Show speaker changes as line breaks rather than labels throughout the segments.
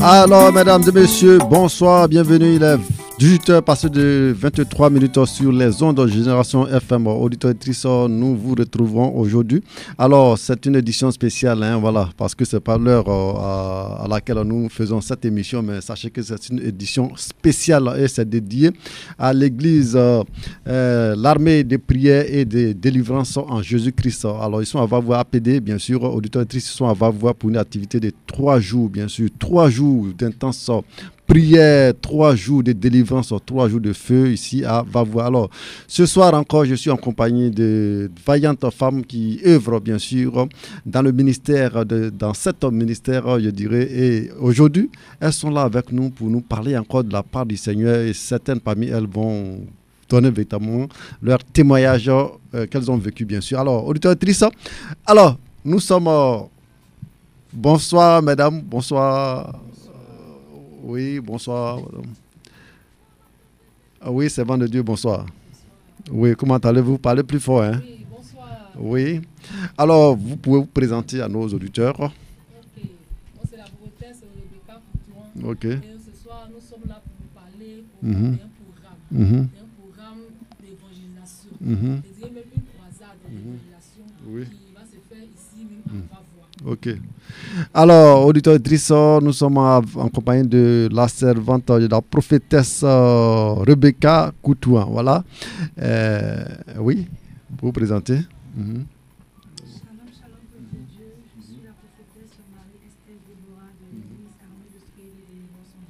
Alors, mesdames et messieurs, bonsoir, bienvenue. Il est 18h passé de 23 minutes sur les ondes de Génération FM. Auditrices, nous vous retrouvons aujourd'hui. Alors, c'est une édition spéciale, voilà, parce que ce n'est pas l'heure à laquelle nous faisons cette émission, mais sachez que c'est une édition spéciale et c'est dédié à l'église, l'armée des prières et des délivrances en Jésus-Christ. Alors, ils sont à Vavois APD, bien sûr. Auditrices, ils sont à Vavois pour une activité de 3 jours, bien sûr. 3 jours d'intense prière, 3 jours de délivrance, 3 jours de feu ici à Vavois. Alors, ce soir encore, je suis en compagnie de vaillantes femmes qui œuvrent, bien sûr, dans le ministère, dans cet ministère, je dirais. Et aujourd'hui, elles sont là avec nous pour nous parler encore de la part du Seigneur. Et certaines parmi elles vont donner véritablement leur témoignage qu'elles ont vécu, bien sûr. Alors, auditrices, alors, nous sommes... bonsoir, mesdames, bonsoir. Oui, bonsoir. Oui, c'est Vent de Dieu, bonsoir. Oui, comment allez-vous? Parlez plus fort, hein?
Oui, bonsoir.
Oui. Alors, vous pouvez vous présenter à nos auditeurs.
Ok. Moi, c'est la prophétesse Rebecca Coutouan.
Ok.
Et ce soir, nous sommes là pour vous parler d'un programme d'évangélisation. C'est même une croisade d'évangélisation qui va se faire ici, même à Vavois.
Ok. Alors, auditrices, nous sommes en compagnie de la servante, de la prophétesse Rebecca Coutouan. Voilà. Oui, vous vous présentez.
Shalom, shalom, peuple de Dieu. Je suis la prophétesse Marie-Estelle Déborah de l'église armée de prière et de délivrance en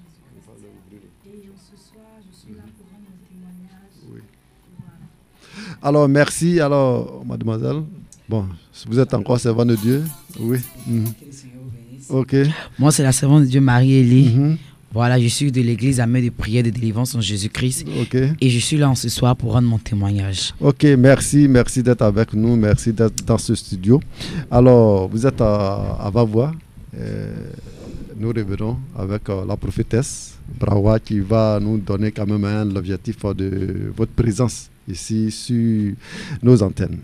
Jésus-Christ. Et ce soir, je suis là pour rendre mon témoignage.
Oui.
Voilà.
Alors, merci. Alors, mademoiselle. Bon, vous êtes encore servante de Dieu. Oui. Ok.
Moi, c'est la servante de Dieu Marie-Élie. Voilà, je suis de l'église armée de prière de délivrance en Jésus-Christ.
Ok.
Et je suis là ce soir pour rendre mon témoignage.
Ok, merci d'être avec nous. Merci d'être dans ce studio. Alors, vous êtes à Vavois. Nous revenons avec la prophétesse Brawa qui va nous donner quand même l'objectif de votre présence ici sur nos antennes.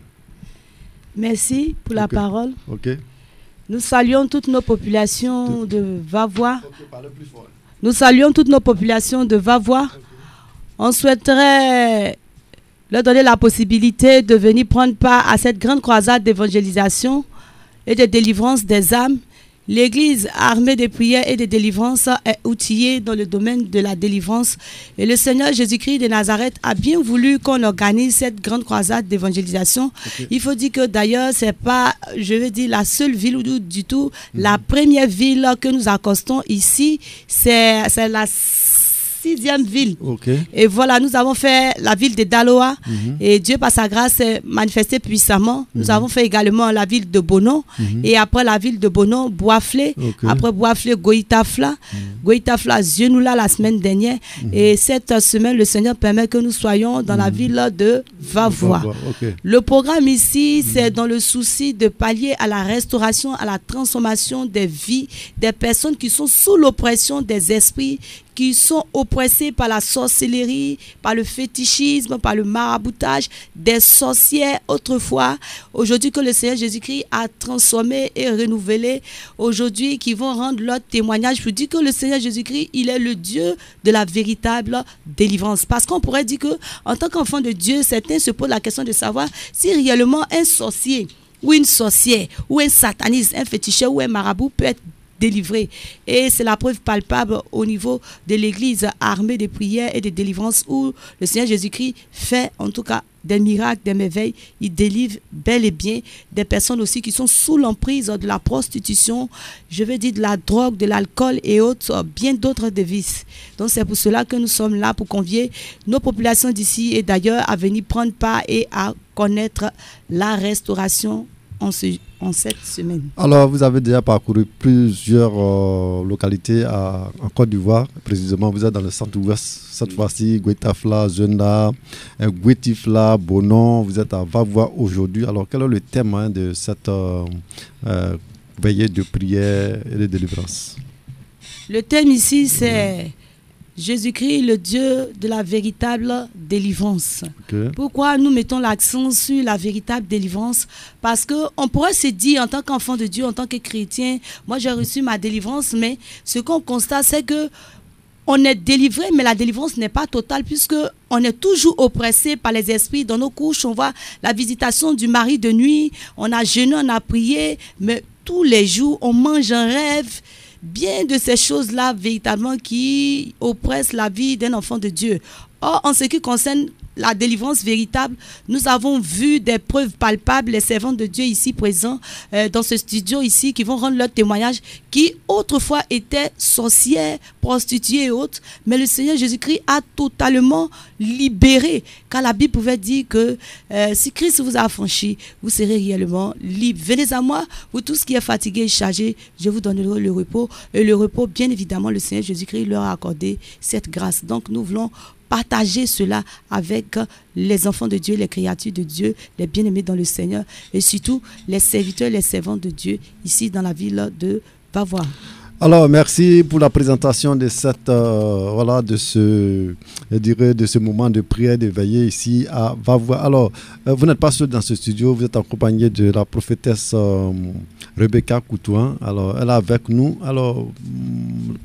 Merci pour la parole.
Ok.
Nous saluons toutes nos populations de Vavois.
Ok, parlez plus fort.
Nous saluons toutes nos populations de Vavois. On souhaiterait leur donner la possibilité de venir prendre part à cette grande croisade d'évangélisation et de délivrance des âmes. L'église armée de prières et de délivrance est outillée dans le domaine de la délivrance. Et le Seigneur Jésus-Christ de Nazareth a bien voulu qu'on organise cette grande croisade d'évangélisation. Okay. Il faut dire que d'ailleurs, ce n'est pas, je veux dire, la seule ville ou du tout. La première ville que nous accostons ici, c'est la 6e ville. Okay. Et voilà, nous avons fait la ville de Daloa et Dieu par sa grâce s'est manifesté puissamment. Nous avons fait également la ville de Bono et après la ville de Bono, Boaflé, après Boaflé, Goïtafla, Goïtafla, Zionoula la semaine dernière et cette semaine, le Seigneur permet que nous soyons dans la ville de Vavois. Okay. Le programme ici, c'est dans le souci de pallier à la restauration, à la transformation des vies des personnes qui sont sous l'oppression des esprits, qui sont oppressés par la sorcellerie, par le fétichisme, par le maraboutage, des sorcières autrefois. Aujourd'hui que le Seigneur Jésus-Christ a transformé et renouvelé, aujourd'hui qui vont rendre leur témoignage pour dire que le Seigneur Jésus-Christ, il est le Dieu de la véritable délivrance. Parce qu'on pourrait dire que en tant qu'enfant de Dieu, certains se posent la question de savoir si réellement un sorcier ou une sorcière ou un sataniste, un féticheur ou un marabout peut être délivré. Et c'est la preuve palpable au niveau de l'église armée de prières et de délivrance où le Seigneur Jésus-Christ fait en tout cas des miracles, des merveilles. Il délivre bel et bien des personnes aussi qui sont sous l'emprise de la prostitution, je veux dire de la drogue, de l'alcool et autres, bien d'autres vices. Donc c'est pour cela que nous sommes là pour convier nos populations d'ici et d'ailleurs à venir prendre part et à connaître la restauration en cette semaine.
Alors, vous avez déjà parcouru plusieurs localités en Côte d'Ivoire. Précisément, vous êtes dans le centre-ouest. Cette fois-ci, Goïtafla, Zenda, Goïtifla, Bonon. Vous êtes à Vavois aujourd'hui. Alors, quel est le thème de cette veillée de prière et de délivrance?
Le thème ici, c'est Jésus-Christ, le Dieu de la véritable délivrance.
Okay.
Pourquoi nous mettons l'accent sur la véritable délivrance? Parce qu'on pourrait se dire, en tant qu'enfant de Dieu, en tant que chrétien, moi j'ai reçu ma délivrance, mais ce qu'on constate, c'est que on est délivré, mais la délivrance n'est pas totale, puisque on est toujours oppressé par les esprits. Dans nos couches, on voit la visitation du mari de nuit, on a jeûné, on a prié, mais tous les jours, on mange un rêve. Bien de ces choses-là, véritablement, qui oppressent la vie d'un enfant de Dieu. Or, en ce qui concerne la délivrance véritable, nous avons vu des preuves palpables, les servants de Dieu ici présents dans ce studio ici, qui vont rendre leur témoignage, qui autrefois étaient sorcières, prostituées et autres, mais le Seigneur Jésus-Christ a totalement libéré, car la Bible pouvait dire que si Christ vous a affranchi, vous serez réellement libre. Venez à moi, vous tous qui êtes fatigués et chargés, je vous donnerai le repos. Et le repos, bien évidemment, le Seigneur Jésus-Christ leur a accordé cette grâce. Donc nous voulons partager cela avec les enfants de Dieu, les créatures de Dieu, les bien-aimés dans le Seigneur et surtout les serviteurs, les servants de Dieu ici dans la ville de Vavois.
Alors, merci pour la présentation de cette, voilà, de ce, je dirais, de ce moment de prière, de veillée ici à Vavois. Alors, vous n'êtes pas seul dans ce studio, vous êtes accompagné de la prophétesse Rebecca Coutouan. Alors, elle est avec nous. Alors,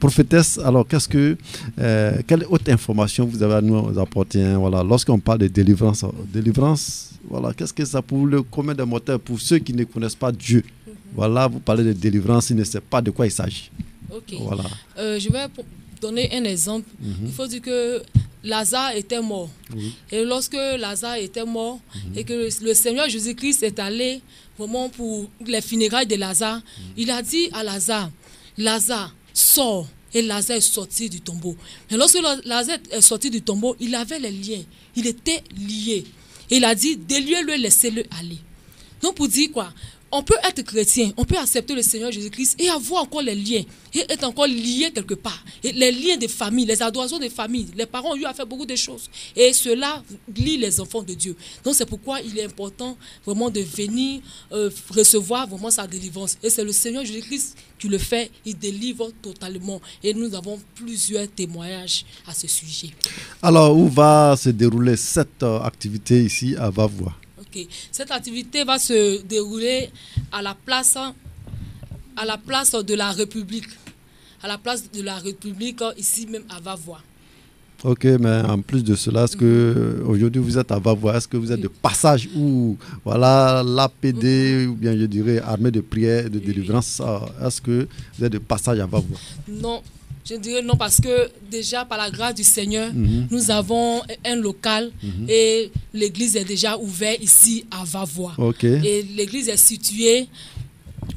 prophétesse, alors, quelle autre information vous avez à nous apporter, hein, voilà, lorsqu'on parle de délivrance, voilà, qu'est-ce que ça pour le commun des mortels, pour ceux qui ne connaissent pas Dieu? Voilà, vous parlez de délivrance, ils ne savent pas de quoi il s'agit.
Ok.
Voilà.
Je vais donner un exemple. Il faut dire que Lazare était mort. Oui. Et lorsque Lazare était mort et que le Seigneur Jésus-Christ est allé vraiment pour les funérailles de Lazare, il a dit à Lazare, Lazare, sors. Et Lazare est sorti du tombeau. Mais lorsque Lazare est sorti du tombeau, il avait les liens. Il était lié. Et il a dit, déliez-le, laissez-le aller. Donc pour dire quoi? On peut être chrétien, on peut accepter le Seigneur Jésus-Christ et avoir encore les liens, et être encore lié quelque part. Et les liens de famille, les adorations de famille, les parents ont eu à faire beaucoup de choses. Et cela lie les enfants de Dieu. Donc c'est pourquoi il est important vraiment de venir recevoir vraiment sa délivrance. Et c'est le Seigneur Jésus-Christ qui le fait, il délivre totalement. Et nous avons plusieurs témoignages à ce sujet. Alors,
où va se dérouler cette activité ici à Vavois?
Okay. Cette activité va se dérouler à la place de la République. À la place de la République, ici même à Vavois.
Ok, mais en plus de cela, est-ce que aujourd'hui vous êtes à Vavois? Est-ce que vous êtes de passage ou voilà l'APD ou bien je dirais armée de prière, de délivrance? Est-ce que vous êtes de passage à Vavois?
Non. Je dirais non parce que déjà par la grâce du Seigneur, nous avons un local et l'église est déjà ouverte ici à Vavois. Okay. Et l'église est située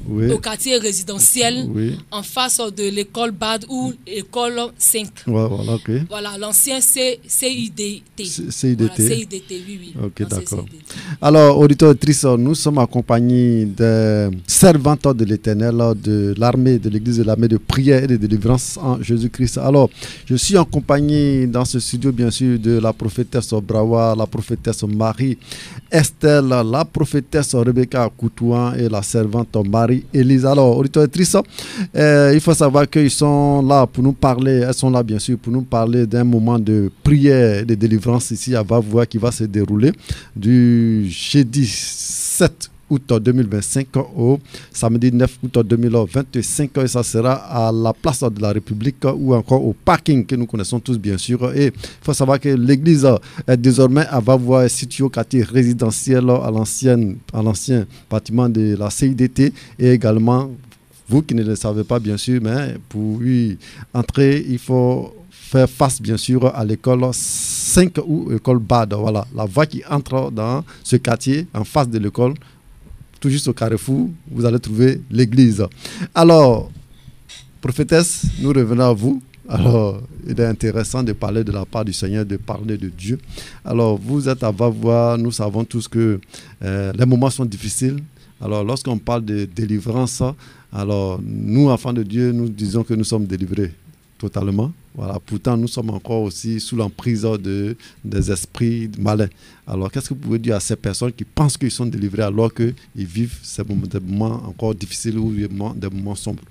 au quartier résidentiel en face de l'école BAD ou l'école 5.
Voilà, okay.
Voilà, l'ancien CIDT.
CIDT.
Voilà, CIDT, oui.
Ok, d'accord. Alors, auditeurs et auditrices, nous sommes accompagnés des servantes de l'Éternel, de l'armée, de l'église de l'armée de prière et de délivrance en Jésus-Christ. Alors, je suis accompagné dans ce studio, bien sûr, de la prophétesse Brawa, la prophétesse Marie Estelle, la prophétesse Rebecca Coutouan et la servante Marie-Élise. Alors, auditeurs et auditrices, il faut savoir qu'ils sont là pour nous parler, elles sont là bien sûr pour nous parler d'un moment de prière, de délivrance ici à Vavois qui va se dérouler du jeudi 7 août 2025 au samedi 9 août 2025 et ça sera à la place de la République ou encore au parking que nous connaissons tous bien sûr. Et il faut savoir que l'église est désormais à Vavois, située au quartier résidentiel à l'ancien bâtiment de la CIDT et également, vous qui ne le savez pas bien sûr, mais pour y entrer, il faut faire face bien sûr à l'école 5 ou école BAD. Voilà, la voie qui entre dans ce quartier en face de l'école. Tout juste au carrefour, vous allez trouver l'église. Alors, prophétesse, nous revenons à vous. Alors, il est intéressant de parler de la part du Seigneur, de parler de Dieu. Alors, vous êtes à Vavois, nous savons tous que les moments sont difficiles. Alors, lorsqu'on parle de délivrance, alors nous, enfants de Dieu, nous disons que nous sommes délivrés totalement. Voilà. Pourtant, nous sommes encore aussi sous l'emprise des esprits malins. Alors, qu'est-ce que vous pouvez dire à ces personnes qui pensent qu'ils sont délivrés alors qu'ils vivent des moments encore difficiles ou des moments sombres?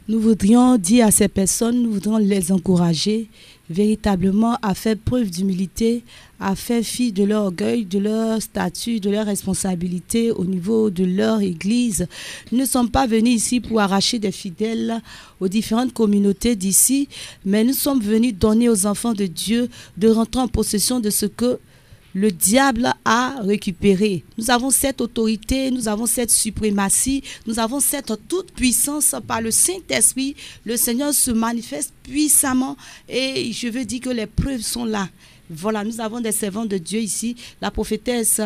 nous voudrions dire à ces personnes, nous voudrions les encourager véritablement à faire preuve d'humilité, à faire fi de leur orgueil, de leur statut, de leur responsabilité au niveau de leur église. Nous ne sommes pas venus ici pour arracher des fidèles aux différentes communautés d'ici, mais nous sommes venus donner aux enfants de Dieu de rentrer en possession de ce que le diable a récupéré. Nous avons cette autorité, nous avons cette suprématie, nous avons cette toute puissance par le Saint-Esprit. Le Seigneur se manifeste puissamment et je veux dire que les preuves sont là. Voilà, nous avons des servantes de Dieu ici, la prophétesse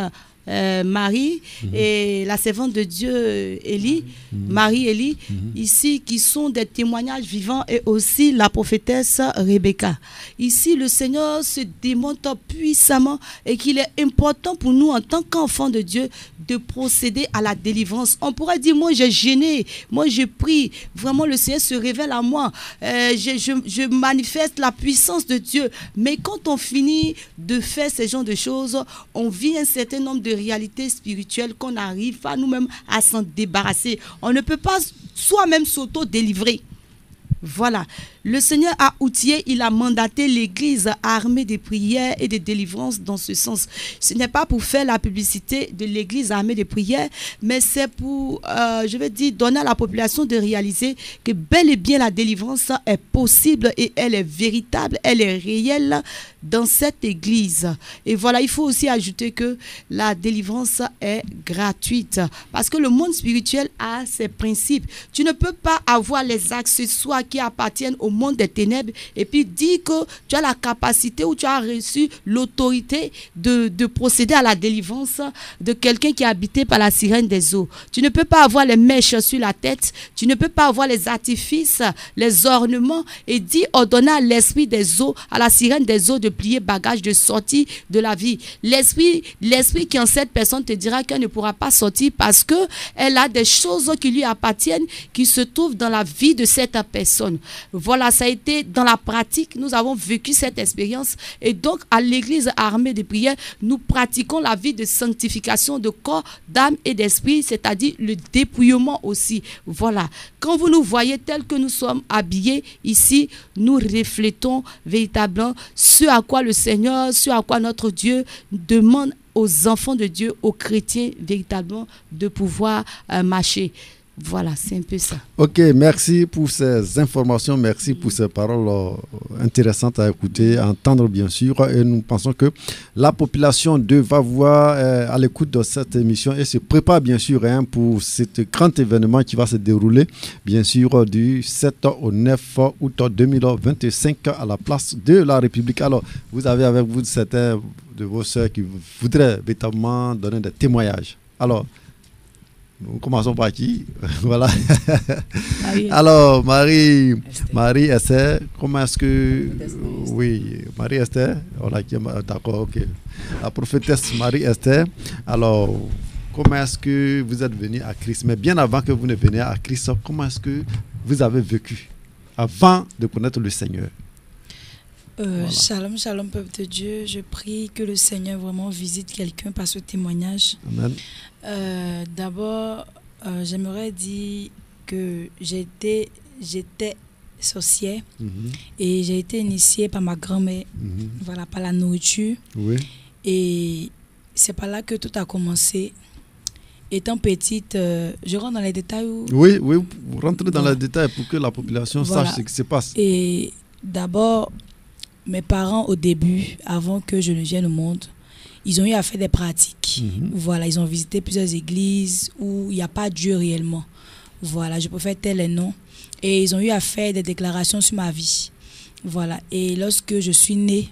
Marie et la servante de Dieu Élie, Marie-Élie, ici qui sont des témoignages vivants, et aussi la prophétesse Rebecca. Ici, le Seigneur se démontre puissamment et qu'il est important pour nous en tant qu'enfants de Dieu de procéder à la délivrance. On pourrait dire, moi j'ai gêné, moi je prie, vraiment le Seigneur se révèle à moi, je manifeste la puissance de Dieu, mais quand on finit de faire ce genre de choses, on vit un certain nombre de réalités spirituelles qu'on n'arrive pas nous-mêmes à s'en débarrasser. On ne peut pas soi-même s'auto-délivrer. Voilà. Le Seigneur a outillé, il a mandaté l'Église armée de prières et de délivrance dans ce sens. Ce n'est pas pour faire la publicité de l'Église armée de prières, mais c'est pour, je vais dire, donner à la population de réaliser que bel et bien la délivrance est possible et elle est véritable, elle est réelle dans cette Église. Et voilà, il faut aussi ajouter que la délivrance est gratuite parce que le monde spirituel a ses principes. Tu ne peux pas avoir les accessoires qui appartiennent au monde des ténèbres et puis dire que tu as la capacité ou tu as reçu l'autorité de procéder à la délivrance de quelqu'un qui est habité par la sirène des eaux. Tu ne peux pas avoir les mèches sur la tête, tu ne peux pas avoir les artifices, les ornements et dire ordonner à l'esprit des eaux, à la sirène des eaux de plier bagage de sortie de la vie. L'esprit qui en cette personne te dira qu'elle ne pourra pas sortir parce que elle a des choses qui lui appartiennent qui se trouvent dans la vie de cette personne. Voilà, ça a été dans la pratique, nous avons vécu cette expérience et donc à l'église armée de prière, nous pratiquons la vie de sanctification de corps, d'âme et d'esprit, c'est-à-dire le dépouillement aussi. Voilà, quand vous nous voyez tels que nous sommes habillés ici, nous reflétons véritablement ce à quoi le Seigneur, ce à quoi notre Dieu demande aux enfants de Dieu, aux chrétiens véritablement de pouvoir marcher. Voilà, c'est un peu ça.
Ok, merci pour ces informations, merci pour ces paroles intéressantes à écouter, à entendre bien sûr. Et nous pensons que la population va voir à l'écoute de cette émission et se prépare bien sûr pour cet grand événement qui va se dérouler bien sûr du 7 au 9 août 2025 à la place de la République. Alors, vous avez avec vous certains de vos sœurs qui voudraient véritablement donner des témoignages. Alors, nous commençons par qui? Voilà. Alors, Marie-Esther, comment est-ce que... Oui, Marie-Esther, d'accord, ok. La prophétesse Marie-Esther, alors, comment est-ce que vous êtes venue à Christ? Mais bien avant que vous ne veniez à Christ, comment est-ce que vous avez vécu avant de connaître le Seigneur?
Voilà. Shalom, shalom, peuple de Dieu. Je prie que le Seigneur vraiment visite quelqu'un par ce témoignage.
Amen.
D'abord, j'aimerais dire que j'étais sorcière et j'ai été initiée par ma grand-mère, voilà, par la nourriture.
Oui.
Et c'est par là que tout a commencé. Étant petite, je rentre dans les détails.
Oui, vous rentrez dans les détails pour que la population sache ce qui se passe.
Et d'abord, mes parents, au début, avant que je ne vienne au monde, ils ont eu à faire des pratiques. Voilà, ils ont visité plusieurs églises où il n'y a pas Dieu réellement. Voilà, je préfère taire les noms. Et ils ont eu à faire des déclarations sur ma vie. Voilà, et lorsque je suis née,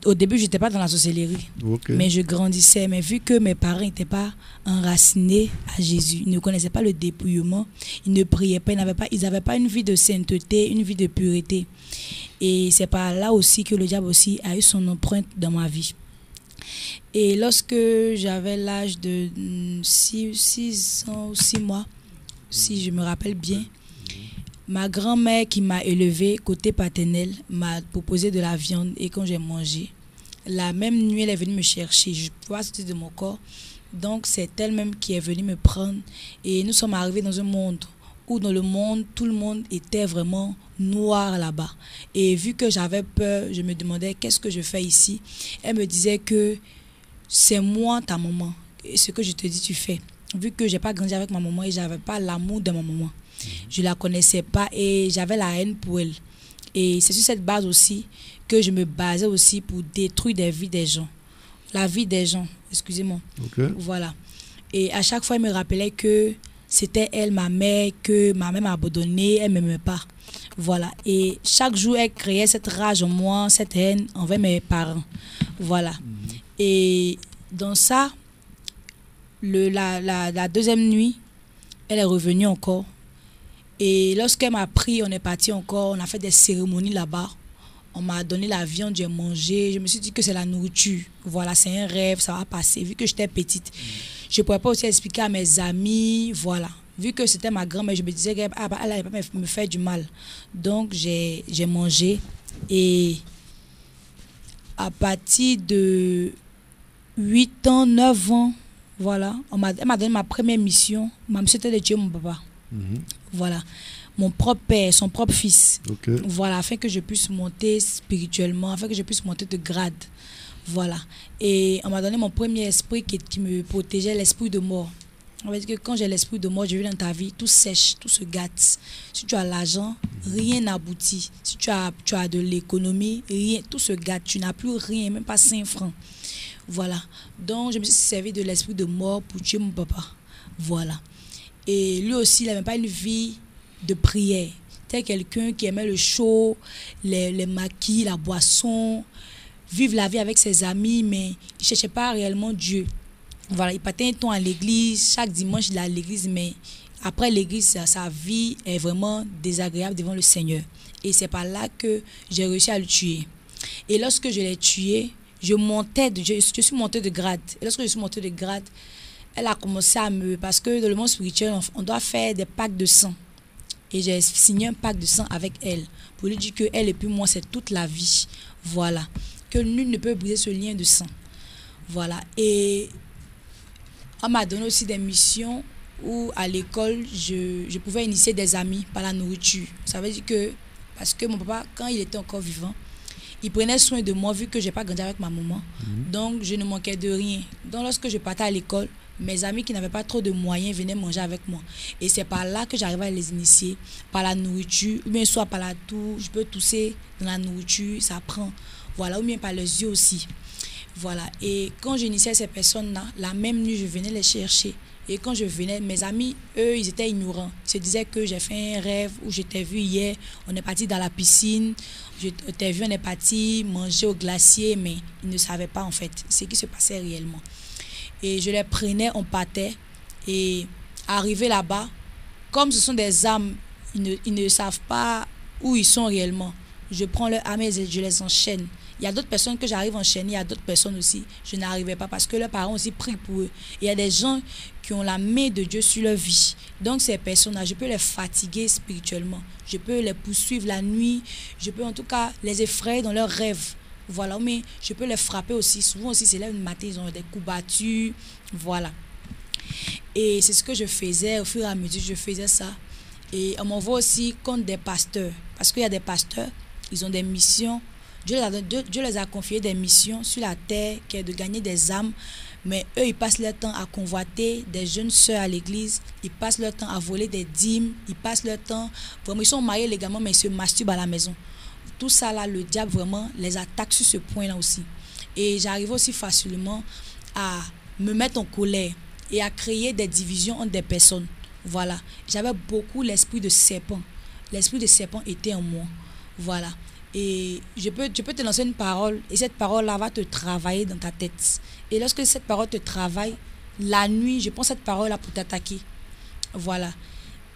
au début, je n'étais pas dans la sorcellerie, mais je grandissais. Mais vu que mes parents n'étaient pas enracinés à Jésus, ils ne connaissaient pas le dépouillement, ils ne priaient pas, ils n'avaient pas une vie de sainteté, une vie de pureté. Et c'est par là aussi que le diable aussi a eu son empreinte dans ma vie. Et lorsque j'avais l'âge de 6 ans ou 6 mois, si je me rappelle bien, ma grand-mère qui m'a élevée côté paternel m'a proposé de la viande et quand j'ai mangé, la même nuit elle est venue me chercher, je pouvais sortir de mon corps. Donc c'est elle-même qui est venue me prendre et nous sommes arrivés dans un monde où dans le monde, tout le monde était vraiment noir là-bas. Et vu que j'avais peur, je me demandais qu'est-ce que je fais ici. Elle me disait que c'est moi ta maman. Et ce que je te dis, tu fais. Vu que je n'ai pas grandi avec ma maman et je n'avais pas l'amour de ma maman. Je ne la connaissais pas et j'avais la haine pour elle. Et c'est sur cette base aussi que je me basais aussi pour détruire des vies des gens. La vie des gens, excusez-moi.
Okay.
Voilà. Et à chaque fois, elle me rappelait que c'était elle, ma mère, que ma mère m'a abandonnée, elle ne m'aimait pas. Voilà. Et chaque jour, elle créait cette rage en moi, cette haine envers mes parents. Voilà. Et dans ça, la deuxième nuit, elle est revenue encore. Et lorsqu'elle m'a pris, on est parti encore, on a fait des cérémonies là-bas. On m'a donné la viande, j'ai mangé. Je me suis dit que c'est la nourriture. Voilà, c'est un rêve, ça va passer. Vu que j'étais petite, je ne pouvais pas aussi expliquer à mes amis. Voilà. Vu que c'était ma grand-mère, je me disais qu'elle n'allait pas me faire du mal. Donc, j'ai mangé. Et à partir de 8 ans, 9 ans, voilà, elle m'a donné ma première mission. Ma mission était de tuer mon papa. Voilà. Mon propre père, son propre fils.
Okay.
Voilà, afin que je puisse monter spirituellement, afin que je puisse monter de grade. Voilà. Et on m'a donné mon premier esprit qui me protégeait, l'esprit de mort. On va dire que quand j'ai l'esprit de mort, j'ai vu dans ta vie, tout sèche, tout se gâte. Si tu as l'argent, rien n'aboutit. Si tu as de l'économie, rien, tout se gâte. Tu n'as plus rien, même pas 5 francs. Voilà. Donc, je me suis servi de l'esprit de mort pour tuer mon papa. Voilà. Et lui aussi, il n'avait pas une vie de prière. C'était quelqu'un qui aimait le show, les maquis, la boisson, vivre la vie avec ses amis, mais il ne cherchait pas réellement Dieu. Voilà, il passait un temps à l'église, chaque dimanche il est à l'église, mais après l'église, sa vie est vraiment désagréable devant le Seigneur. Et c'est par là que j'ai réussi à le tuer. Et lorsque je l'ai tué, je suis montée de grade. Et lorsque je suis montée de grade, elle a commencé à parce que dans le monde spirituel, on doit faire des pactes de sang. Et j'ai signé un pacte de sang avec elle pour lui dire qu'elle et puis moi, c'est toute la vie. Voilà. Que nul ne peut briser ce lien de sang. Voilà. Et on m'a donné aussi des missions où à l'école, je pouvais initier des amis par la nourriture. Ça veut dire que, parce que mon papa, quand il était encore vivant, il prenait soin de moi vu que je n'ai pas grandi avec ma maman. Donc, je ne manquais de rien. Donc, lorsque je partais à l'école, mes amis qui n'avaient pas trop de moyens venaient manger avec moi. Et c'est par là que j'arrivais à les initier, par la nourriture, ou bien soit par la toux, je peux tousser dans la nourriture, ça prend. Voilà, ou bien par les yeux aussi. Voilà. Et quand j'initiais ces personnes-là, la même nuit, je venais les chercher. Et quand je venais, mes amis, eux, ils étaient ignorants. Ils se disaient que j'ai fait un rêve où je t'ai vu hier, on est parti dans la piscine, je t'ai vu, on est parti manger au glacier, mais ils ne savaient pas en fait ce qui se passait réellement. Et je les prenais, on partait. Et arrivé là-bas, comme ce sont des âmes, ils ne savent pas où ils sont réellement. Je prends leurs âmes et je les enchaîne. Il y a d'autres personnes que j'arrive à enchaîner, il y a d'autres personnes aussi, je n'arrivais pas parce que leurs parents aussi prient pour eux. Et il y a des gens qui ont la main de Dieu sur leur vie. Donc ces personnes-là, je peux les fatiguer spirituellement. Je peux les poursuivre la nuit. Je peux en tout cas les effrayer dans leurs rêves. Voilà, mais je peux les frapper aussi. Souvent aussi, c'est là le matin, ils ont des coups battus. Voilà. Et c'est ce que je faisais. Au fur et à mesure, je faisais ça. Et on m'envoie aussi contre des pasteurs. Parce qu'il y a des pasteurs, ils ont des missions. Dieu les a confié des missions sur la terre, qui est de gagner des âmes. Mais eux, ils passent leur temps à convoiter des jeunes sœurs à l'église. Ils passent leur temps à voler des dîmes. Ils passent leur temps... Vraiment, ils sont mariés légalement, mais ils se masturbent à la maison. Tout ça, là, le diable, vraiment, les attaque sur ce point-là aussi. Et j'arrive aussi facilement à me mettre en colère et à créer des divisions entre des personnes. Voilà. J'avais beaucoup l'esprit de serpent. L'esprit de serpent était en moi. Voilà. Et je peux te lancer une parole et cette parole-là va te travailler dans ta tête. Et lorsque cette parole te travaille, la nuit, je prends cette parole-là pour t'attaquer. Voilà.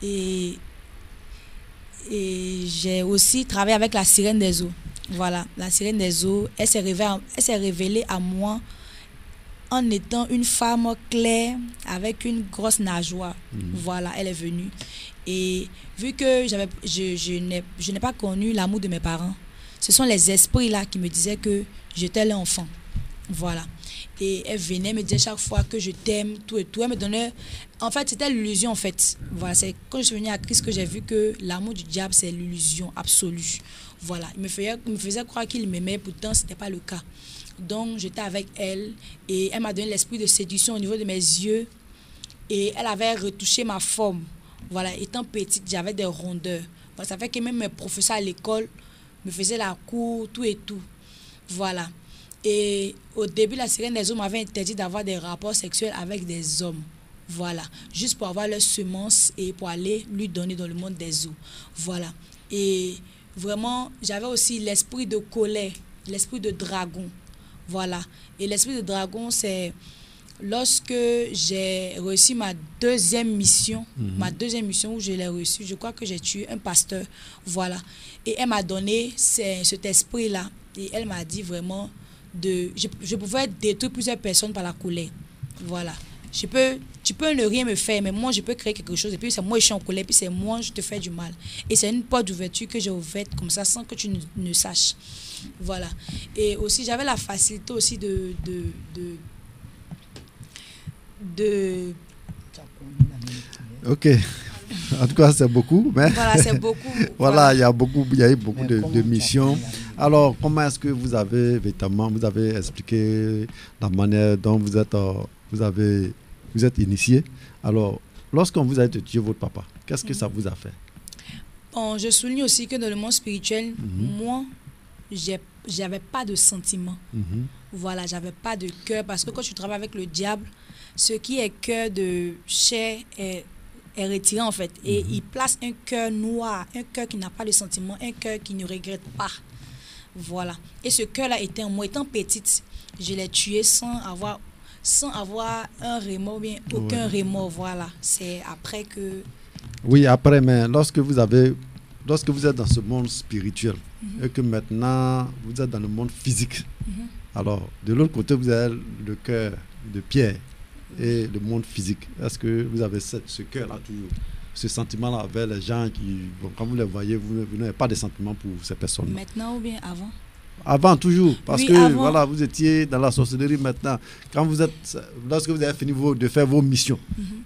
Et j'ai aussi travaillé avec la sirène des eaux. Voilà, la sirène des eaux, elle s'est révélée à moi en étant une femme claire avec une grosse nageoire. Voilà, elle est venue. Et vu que je n'ai pas connu l'amour de mes parents, ce sont les esprits là qui me disaient que j'étais leur enfant. Voilà. Et elle venait me dire chaque fois que je t'aime, tout et tout. Elle me donnait... En fait, c'était l'illusion, en fait. Voilà, c'est quand je suis venue à Christ que j'ai vu que l'amour du diable, c'est l'illusion absolue. Voilà. Il me faisait croire qu'il m'aimait, pourtant, ce n'était pas le cas. Donc, j'étais avec elle et elle m'a donné l'esprit de séduction au niveau de mes yeux. Et elle avait retouché ma forme. Voilà, étant petite, j'avais des rondeurs. Voilà, ça fait que même mes professeurs à l'école me faisaient la cour, tout et tout. Voilà. Et au début, la sirène des eaux m'avait interdit d'avoir des rapports sexuels avec des hommes. Voilà. Juste pour avoir leur semence et pour aller lui donner dans le monde des eaux. Voilà. Et vraiment, j'avais aussi l'esprit de colère, l'esprit de dragon. Voilà. Et l'esprit de dragon, c'est lorsque j'ai reçu ma deuxième mission où je l'ai reçue, je crois que j'ai tué un pasteur. Voilà. Et elle m'a donné cet esprit-là. Et elle m'a dit vraiment je pouvais détruire plusieurs personnes par la colère. Voilà. Tu peux ne rien me faire, mais moi, je peux créer quelque chose. Et puis, c'est moi, je suis en colère. Puis, c'est moi, je te fais du mal. Et c'est une porte d'ouverture que j'ai ouverte comme ça, sans que tu ne saches. Voilà. Et aussi, j'avais la facilité aussi de
Ok. En tout cas, c'est beaucoup. Mais
voilà, c'est beaucoup.
Voilà, il y a eu beaucoup de missions. Alors, comment est-ce que vous avez expliqué la manière dont vous êtes initié. Alors, lorsqu'on vous a dit de tuer votre papa, qu'est-ce que ça vous a fait?
Bon, je souligne aussi que dans le monde spirituel, moi, j'avais pas de sentiments. Voilà, j'avais pas de cœur, parce que quand tu travailles avec le diable, ce qui est cœur de chair est retiré en fait. Et il place un cœur noir, un cœur qui n'a pas de sentiments, un cœur qui ne regrette pas. Voilà. Et ce cœur-là était en moi. Étant petite, je l'ai tué sans avoir un remords, bien aucun remords. Voilà. C'est après que...
Oui, après, mais lorsque vous êtes dans ce monde spirituel et que maintenant vous êtes dans le monde physique, alors de l'autre côté, vous avez le cœur de pierre et le monde physique. Est-ce que vous avez ce cœur-là toujours, ce sentiment-là avec les gens qui, bon, quand vous les voyez, vous n'avez pas de sentiments pour ces personnes?
Maintenant ou bien avant?
Avant, toujours, parce que
avant.
voilà, vous étiez dans la sorcellerie maintenant. Lorsque vous avez fini de faire vos missions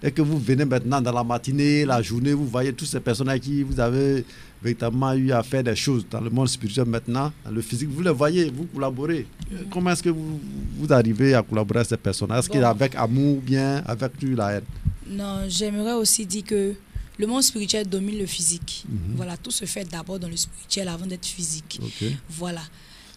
et que vous venez maintenant dans la matinée, la journée, vous voyez toutes ces personnes à qui vous avez véritablement eu à faire des choses dans le monde spirituel maintenant, dans le physique, vous les voyez, vous collaborez. Comment est-ce que vous arrivez à collaborer avec ces personnes? Est-ce qu'il est avec amour ou bien avec la haine?
Non, j'aimerais aussi dire que le monde spirituel domine le physique. Voilà, tout se fait d'abord dans le spirituel avant d'être physique. Voilà.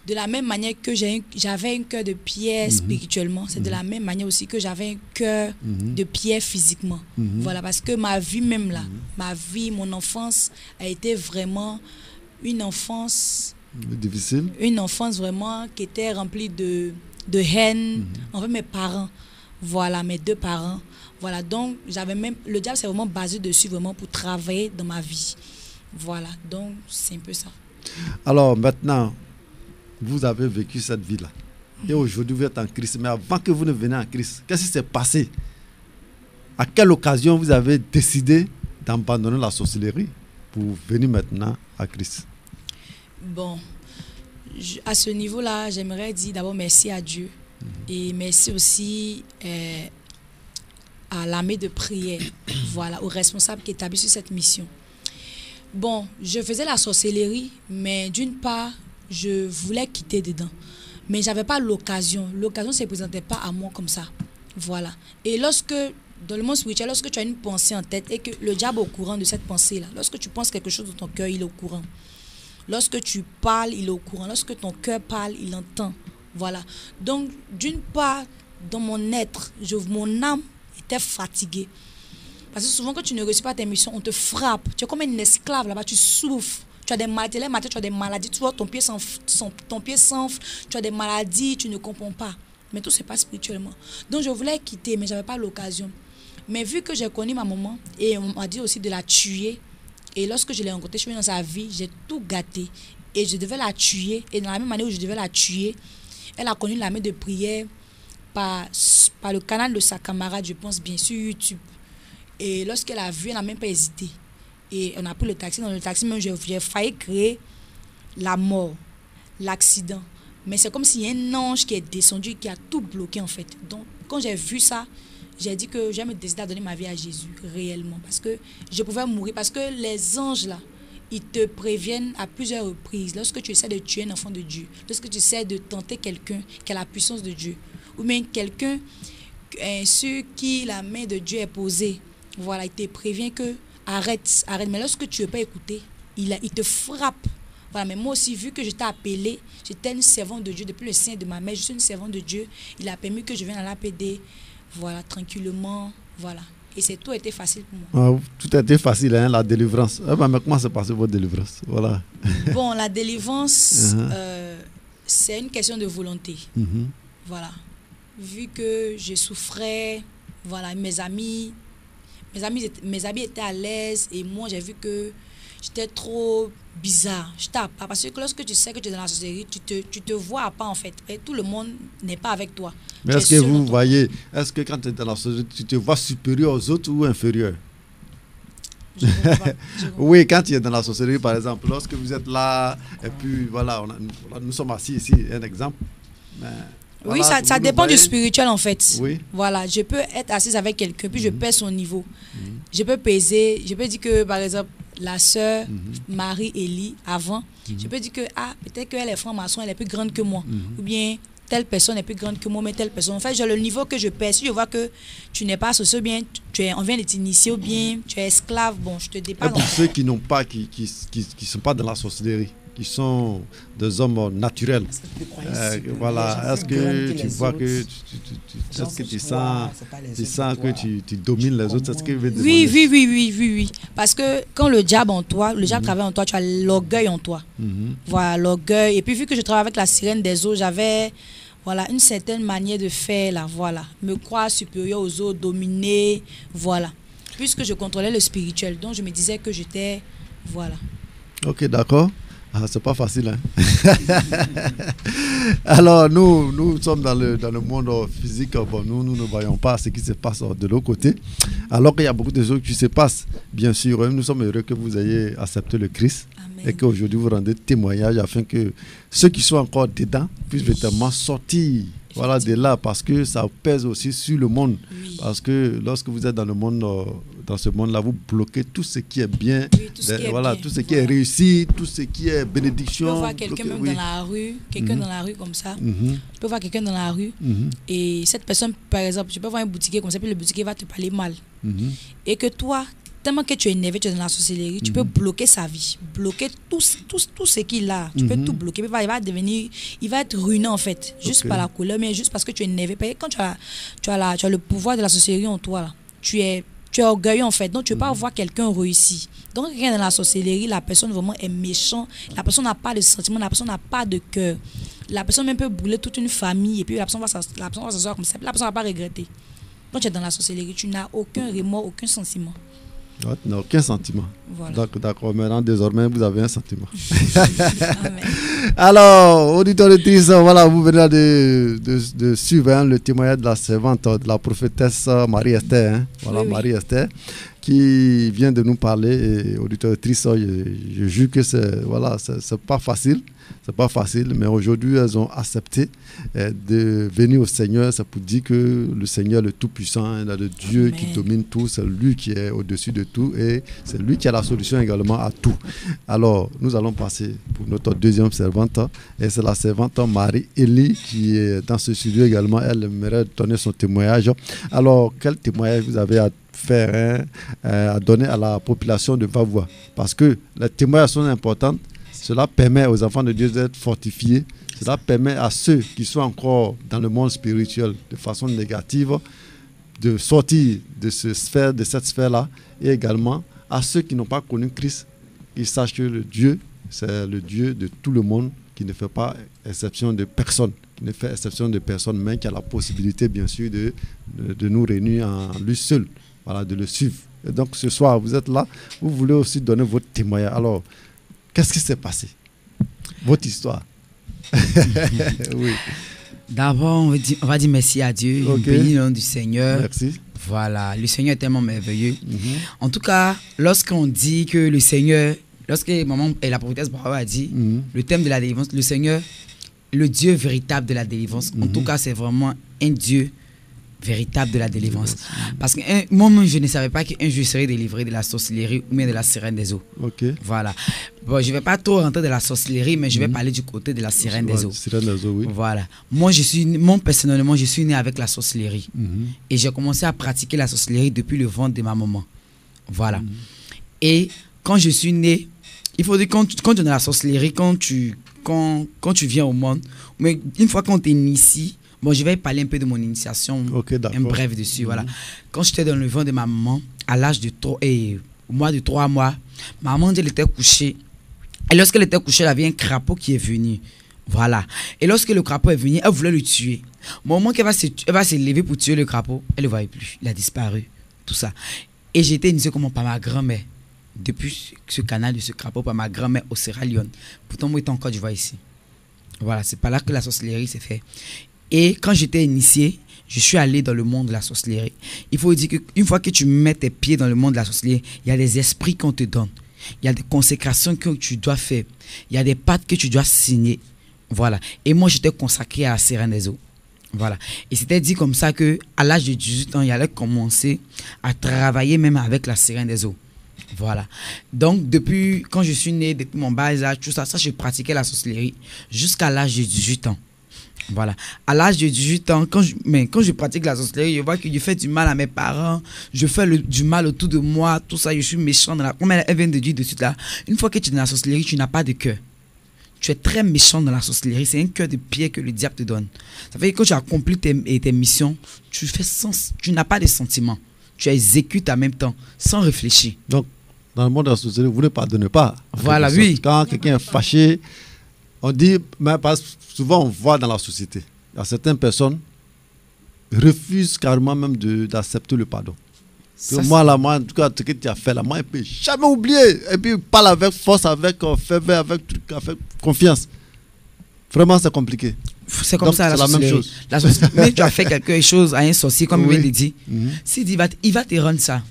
De la même manière que j'avais un cœur de pierre spirituellement, c'est de la même manière aussi que j'avais un cœur de pierre physiquement. Voilà, parce que ma vie même là, mon enfance a été vraiment une enfance...
difficile.
Une enfance vraiment qui était remplie de haine envers mes parents. Voilà, mes deux parents. Voilà, donc le diable s'est vraiment basé dessus vraiment pour travailler dans ma vie. Voilà, donc c'est un peu ça.
Alors maintenant, vous avez vécu cette vie-là. Et aujourd'hui, vous êtes en Christ. Mais avant que vous ne veniez en Christ, qu'est-ce qui s'est passé? À quelle occasion vous avez décidé d'abandonner la sorcellerie pour venir maintenant à Christ?
Bon, à ce niveau-là, j'aimerais dire d'abord merci à Dieu. Et merci aussi à l'armée de prière, voilà, aux responsables qui établissent sur cette mission. Bon, je faisais la sorcellerie, mais d'une part, je voulais quitter dedans. Mais je n'avais pas l'occasion. L'occasion ne se présentait pas à moi comme ça. Voilà. Et dans le monde spirituel, lorsque tu as une pensée en tête et que le diable est au courant de cette pensée-là, lorsque tu penses quelque chose dans ton cœur, il est au courant. Lorsque tu parles, il est au courant. Lorsque ton cœur parle, il entend. Voilà. Donc, d'une part, dans mon être, mon âme était fatiguée. Parce que souvent, quand tu ne réussis pas tes missions, on te frappe. Tu es comme un esclave là-bas, tu souffres. Tu as des maladies, tu as des maladies, tu vois, ton pied s'enfle, tu as des maladies, tu ne comprends pas. Mais tout se passe spirituellement. Donc, je voulais quitter, mais je n'avais pas l'occasion. Mais vu que j'ai connu ma maman, et on m'a dit aussi de la tuer, et lorsque je l'ai rencontrée, je suis dans sa vie, j'ai tout gâté. Et je devais la tuer, et dans la même année où je devais la tuer, elle a connu l'armée de prière par le canal de sa camarade, je pense bien, sur YouTube. Et lorsqu'elle a vu, elle n'a même pas hésité. Et on a pris le taxi. Dans le taxi, même, j'ai failli créer la mort, l'accident. Mais c'est comme s'il y a un ange qui est descendu et qui a tout bloqué en fait. Donc, quand j'ai vu ça, j'ai dit que j'allais me décider à donner ma vie à Jésus réellement. Parce que je pouvais mourir. Parce que les anges là, ils te préviennent à plusieurs reprises. Lorsque tu essaies de tuer un enfant de Dieu, lorsque tu essaies de tenter quelqu'un qui a la puissance de Dieu, ou bien quelqu'un sur qui la main de Dieu est posée, voilà, il te prévient que arrête. Mais lorsque tu ne veux pas écouter, il te frappe. Voilà, mais moi aussi, vu que je t'ai appelé, j'étais une servante de Dieu depuis le sein de ma mère, je suis une servante de Dieu. Il a permis que je vienne à l'APD, voilà, tranquillement, voilà. Et c'est tout a été facile pour moi.
Tout a été facile, hein, la délivrance. Mais comment s'est passée votre délivrance? Voilà.
Bon, la délivrance, c'est une question de volonté. Voilà. Vu que je souffrais, voilà, mes amis étaient à l'aise et moi, j'ai vu que j'étais trop bizarre. J'étais à part. Parce que lorsque tu sais que tu es dans la sorcellerie, tu te vois à part en fait. Et tout le monde n'est pas avec toi.
Mais est-ce que vous voyez, est-ce que quand tu es dans la sorcellerie, tu te vois supérieur aux autres ou inférieur?
Je comprends pas.
Oui, quand tu es dans la sorcellerie, par exemple, lorsque vous êtes là, et puis voilà, nous sommes assis ici, un exemple. Mais,
oui,
voilà,
ça dépend du spirituel en fait.
Oui.
Voilà, je peux être assise avec quelqu'un, puis je pèse son niveau. Je peux peser, je peux dire que par exemple, la sœur Marie-Élie, avant, je peux dire que peut-être qu'elle est franc-maçon, elle est plus grande que moi. Ou bien telle personne est plus grande que moi, mais telle personne. En fait, j'ai le niveau que je pèse. Si je vois que tu n'es pas associé, ou bien on vient de t'initier, ou bien tu es esclave, bon, je te dépasse.
Et pour ceux qui n'ont pas, qui sont pas dans la sorcellerie, qui sont des hommes naturels, voilà, est-ce que tu vois que tu sens que tu domines les autres? Est-ce que
oui. Parce que quand le diable travaille en toi, tu as l'orgueil en toi. Voilà, l'orgueil. Et puis vu que je travaille avec la sirène des eaux, j'avais une certaine manière de faire, là, voilà. Me croire supérieur aux autres, dominer, voilà. Puisque je contrôlais le spirituel, donc je me disais que j'étais, voilà.
Ok, d'accord. C'est pas facile, hein? Alors, nous sommes dans le monde physique. Bon, nous ne voyons pas ce qui se passe de l'autre côté. Alors qu'il y a beaucoup de choses qui se passent, bien sûr. Nous sommes heureux que vous ayez accepté le Christ. Amen. Et qu'aujourd'hui, vous rendez témoignage afin que ceux qui sont encore dedans puissent véritablement sortir de là, parce que ça pèse aussi sur le monde. Oui. Parce que lorsque vous êtes dans le monde, dans ce monde-là, vous bloquez tout ce qui est bien, tout ce qui est réussi, tout ce qui est bénédiction.
Tu peux voir quelqu'un dans la rue, dans la rue comme ça. Tu peux voir quelqu'un dans la rue et cette personne, par exemple, tu peux voir un boutiquier comme ça, puis le boutiquier va te parler mal. Et que toi, tellement que tu es énervé, tu es dans la sorcellerie, tu peux bloquer sa vie, bloquer tout ce qu'il a. Tu peux tout bloquer. Il va être ruiné en fait, juste par la couleur, mais juste parce que tu es énervé. Quand tu as le pouvoir de la sorcellerie en toi, là, tu es orgueilleux en fait. Donc tu ne peux pas voir quelqu'un réussi. Donc quelqu'un dans la sorcellerie, la personne vraiment est méchante, la personne n'a pas de sentiment, la personne n'a pas de cœur. La personne même peut brûler toute une famille et puis la personne va s'asseoir comme ça. La personne ne va pas regretter. Quand tu es dans la sorcellerie, tu n'as aucun remords, aucun sentiment.
Tu n'as aucun sentiment. Voilà. D'accord, maintenant désormais vous avez un sentiment. Alors, auditeurs et auditrices, voilà, vous venez de suivre le témoignage de la servante, de la prophétesse Marie-Esther. Voilà, oui. Marie-Esther, qui vient de nous parler. Et auditeurs et auditrices, je jure que c'est pas facile. C'est pas facile, mais aujourd'hui, elles ont accepté de venir au Seigneur. C'est pour dire que le Seigneur, le Tout-Puissant, il a le Dieu Amen. Qui domine tout. C'est lui qui est au-dessus de tout et c'est lui qui a la solution également à tout. Alors, nous allons passer pour notre deuxième servante. Et c'est la servante Marie-Élie qui est dans ce studio également. Elle aimerait donner son témoignage. Alors, quel témoignage vous avez à faire, à donner à la population de Vavois? Parce que les témoignages sont importants. Cela permet aux enfants de Dieu d'être fortifiés. Cela permet à ceux qui sont encore dans le monde spirituel de façon négative de sortir de cette sphère-là. Et également à ceux qui n'ont pas connu Christ, ils sachent que le Dieu, c'est le Dieu de tout le monde, qui ne fait pas exception de personne, mais qui a la possibilité, bien sûr, de nous réunir en lui seul, voilà, de le suivre. Et donc ce soir, vous êtes là, vous voulez aussi donner votre témoignage. Alors, qu'est-ce qui s'est passé? Votre histoire. Oui.
D'abord, on va dire merci à Dieu. Okay. Béni le nom du Seigneur.
Merci.
Voilà, le Seigneur est tellement merveilleux. En tout cas, lorsqu'on dit que le Seigneur, lorsque maman et la prophétesse Bravo a dit le thème de la délivrance, le Seigneur le Dieu véritable de la délivrance. En tout cas, c'est vraiment un Dieu véritable de la délivrance. Parce que moi-même, je ne savais pas qu'un jour je serais délivré de la sorcellerie ou bien de la sirène des eaux. Voilà. Bon, je ne vais pas trop rentrer de la sorcellerie, mais je vais parler du côté de la sirène des eaux.
Sirène des eaux, oui.
Voilà. Moi, personnellement, je suis né avec la sorcellerie. Et j'ai commencé à pratiquer la sorcellerie depuis le ventre de ma maman. Voilà. Et quand je suis né, il faut dire, quand tu es dans la sorcellerie, quand tu viens au monde, mais une fois qu'on t'initie, bon, je vais parler un peu de mon initiation, un bref dessus, voilà. Quand j'étais dans le ventre de ma maman, à l'âge de 3 mois, ma maman, elle était couchée. Et lorsqu'elle était couchée, elle avait un crapaud qui est venu. Voilà. Et lorsque le crapaud est venu, elle voulait le tuer. Au moment qu'elle va se lever pour tuer le crapaud, elle ne le voyait plus. Il a disparu. Tout ça. Et j'ai été initié par ma grand-mère. Depuis ce canal de ce crapaud, par ma grand-mère au Sierra Leone. Pourtant, moi, j'étais encore du vois ici. Voilà. C'est par là que la sorcellerie s'est faite. Et quand j'étais initié, je suis allé dans le monde de la sorcellerie. Il faut dire qu'une fois que tu mets tes pieds dans le monde de la sorcellerie, il y a des esprits qu'on te donne. Il y a des consécrations que tu dois faire. Il y a des pactes que tu dois signer. Voilà. Et moi, j'étais consacré à la sirène des eaux. Voilà. Et c'était dit comme ça qu'à l'âge de 18 ans, il allait commencer à travailler même avec la sirène des eaux. Voilà. Donc, depuis quand je suis né, depuis mon bas âge, tout ça, je pratiquais la sorcellerie jusqu'à l'âge de 18 ans. Voilà. À l'âge de 18 ans, quand je pratique la sorcellerie, je vois que je fais du mal à mes parents, je fais du mal autour de moi, tout ça, je suis méchant. Comme elle vient de dire de suite là, une fois que tu es dans la sorcellerie, tu n'as pas de cœur. Tu es très méchant dans la sorcellerie. C'est un cœur de pierre que le diable te donne. Ça fait que quand tu accomplis tes missions, tu n'as pas de sentiments. Tu exécutes en même temps, sans réfléchir.
Donc, dans le monde de la sorcellerie, vous ne pardonnez pas.
Voilà, oui.
Quand quelqu'un est fâché, on dit, mais souvent on voit dans la société, il y a certaines personnes qui refusent carrément même d'accepter le pardon. Moi, en tout cas, ce que tu as fait là, moi, je ne peux jamais oublier. Et puis, parle avec force, avec ferveur, avec confiance. Vraiment, c'est compliqué.
C'est comme ça, la même chose. Mais tu as fait quelque chose à un sorcier, comme il dit. S'il il va te rendre ça.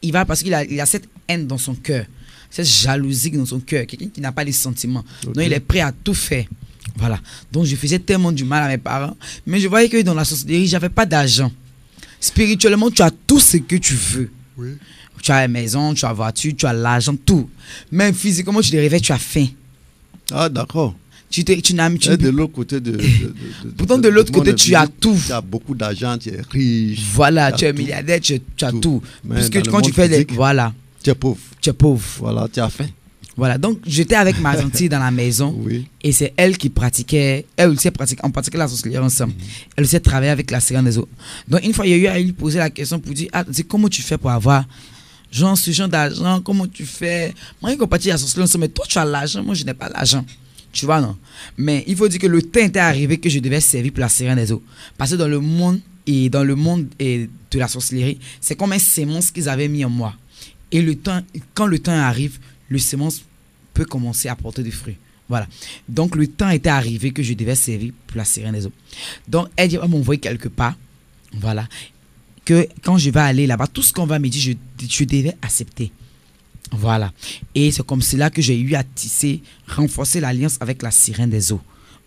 Il va, parce qu'il a cette haine dans son cœur, cette jalousie dans son cœur, quelqu'un qui n'a pas de sentiments. Donc, il est prêt à tout faire. Voilà. Donc, je faisais tellement du mal à mes parents. Mais je voyais que dans la sorcellerie, je n'avais pas d'argent. Spirituellement, tu as tout ce que tu veux. Oui. Tu as la maison, tu as la voiture, tu as l'argent, tout. Mais physiquement, tu te réveilles, tu as faim.
Ah, d'accord.
Tu n'as
de l'autre côté
pourtant, de l'autre côté, tu as tout.
Tu as beaucoup d'argent, tu es riche.
Voilà, tu es milliardaire, tu as tout. Puisque quand tu fais des. Voilà.
Tu es pauvre.
Tu es pauvre.
Voilà, tu as faim.
Voilà, donc j'étais avec ma gentille dans la maison. Oui. Et c'est elle qui pratiquait. Elle aussi on pratiquait la sorcellerie ensemble. Elle aussi travaillait avec la sirène des eaux. Donc une fois, il y a eu à lui poser la question pour dire, comment tu fais pour avoir ce genre d'argent? Comment tu fais? Moi, je partit la sorcellerie ensemble, mais toi tu as l'argent, moi je n'ai pas l'argent. Tu vois, non? Mais il faut dire que le temps était arrivé que je devais servir pour la sirène des eaux. Parce que dans le monde de la sorcellerie, c'est comme un sémence qu'ils avaient mis en moi. Et quand le temps arrive, le sémence peut commencer à porter des fruits. Voilà. Donc, le temps était arrivé que je devais servir pour la sirène des eaux. Donc, elle dit, m'envoyer quelque part. Voilà. Que quand je vais aller là-bas, tout ce qu'on va me dire, je devais accepter. Voilà. Et c'est comme cela que j'ai eu à renforcer l'alliance avec la sirène des eaux.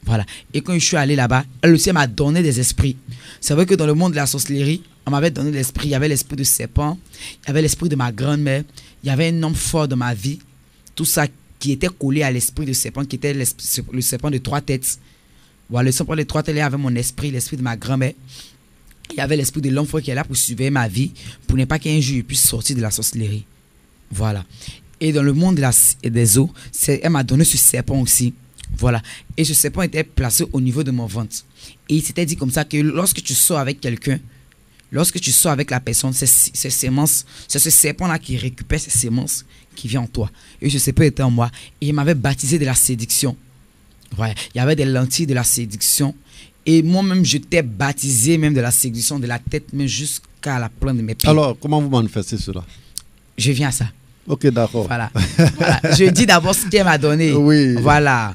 Voilà. Et quand je suis allé là-bas, elle aussi m'a donné des esprits. C'est vrai que dans le monde de la sorcellerie, on m'avait donné l'esprit. Il y avait l'esprit de serpent, il y avait l'esprit de ma grand-mère, il y avait un homme fort dans ma vie. Tout ça qui était collé à l'esprit de serpent, qui était le serpent de 3 têtes. Voilà, le serpent de 3 têtes, il y avait mon esprit, l'esprit de ma grand-mère. Il y avait l'esprit de l'homme fort qui est là pour surveiller ma vie, pour ne pas qu'un jour je puisse sortir de la sorcellerie. Voilà. Et dans le monde des eaux, elle m'a donné ce serpent aussi. Voilà. Et ce serpent était placé au niveau de mon ventre. Et il s'était dit comme ça que lorsque tu sors avec quelqu'un, lorsque tu sors avec la personne, c'est ce serpent-là qui récupère ces sémences qui vient en toi. Et ce serpent était en moi. Et il m'avait baptisé de la séduction. Voilà. Il y avait des lentilles de la séduction. Et moi-même, je t'ai baptisé même de la séduction, de la tête même jusqu'à la plante de mes pieds.
Alors, comment vous manifestez cela?
Je viens à ça.
Ok, d'accord.
Voilà. Je dis d'abord ce qu'elle m'a donné.
Oui.
Voilà.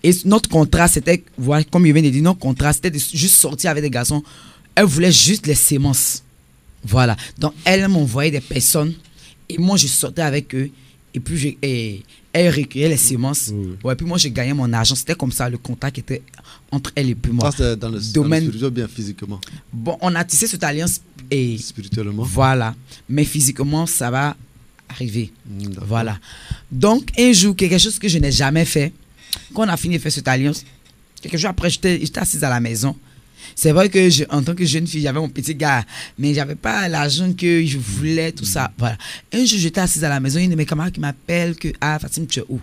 Et notre contrat, c'était, voilà, comme il vient de dire, notre contrat, c'était de juste sortir avec des garçons. Elle voulait juste les sémences. Voilà. Donc, elle m'envoyait des personnes. Et moi, je sortais avec eux. Et puis, Elle recueillait les semences. Ouais, puis moi, je gagnais mon argent. C'était comme ça, le contact était entre elle et puis moi.
Ça, c'est dans le domaine bien physiquement.
Bon, on a tissé cette alliance et
spirituellement.
Voilà. Mais physiquement, ça va arriver. Voilà. Donc, un jour, quelque chose que je n'ai jamais fait, quand on a fini de faire cette alliance, quelques jours après, j'étais assise à la maison. C'est vrai que en tant que jeune fille, j'avais mon petit gars, mais j'avais pas l'argent que je voulais, tout ça. Voilà. Un jour, j'étais assise à la maison, une de mes camarades qui m'appelle que Fatim, tu es où?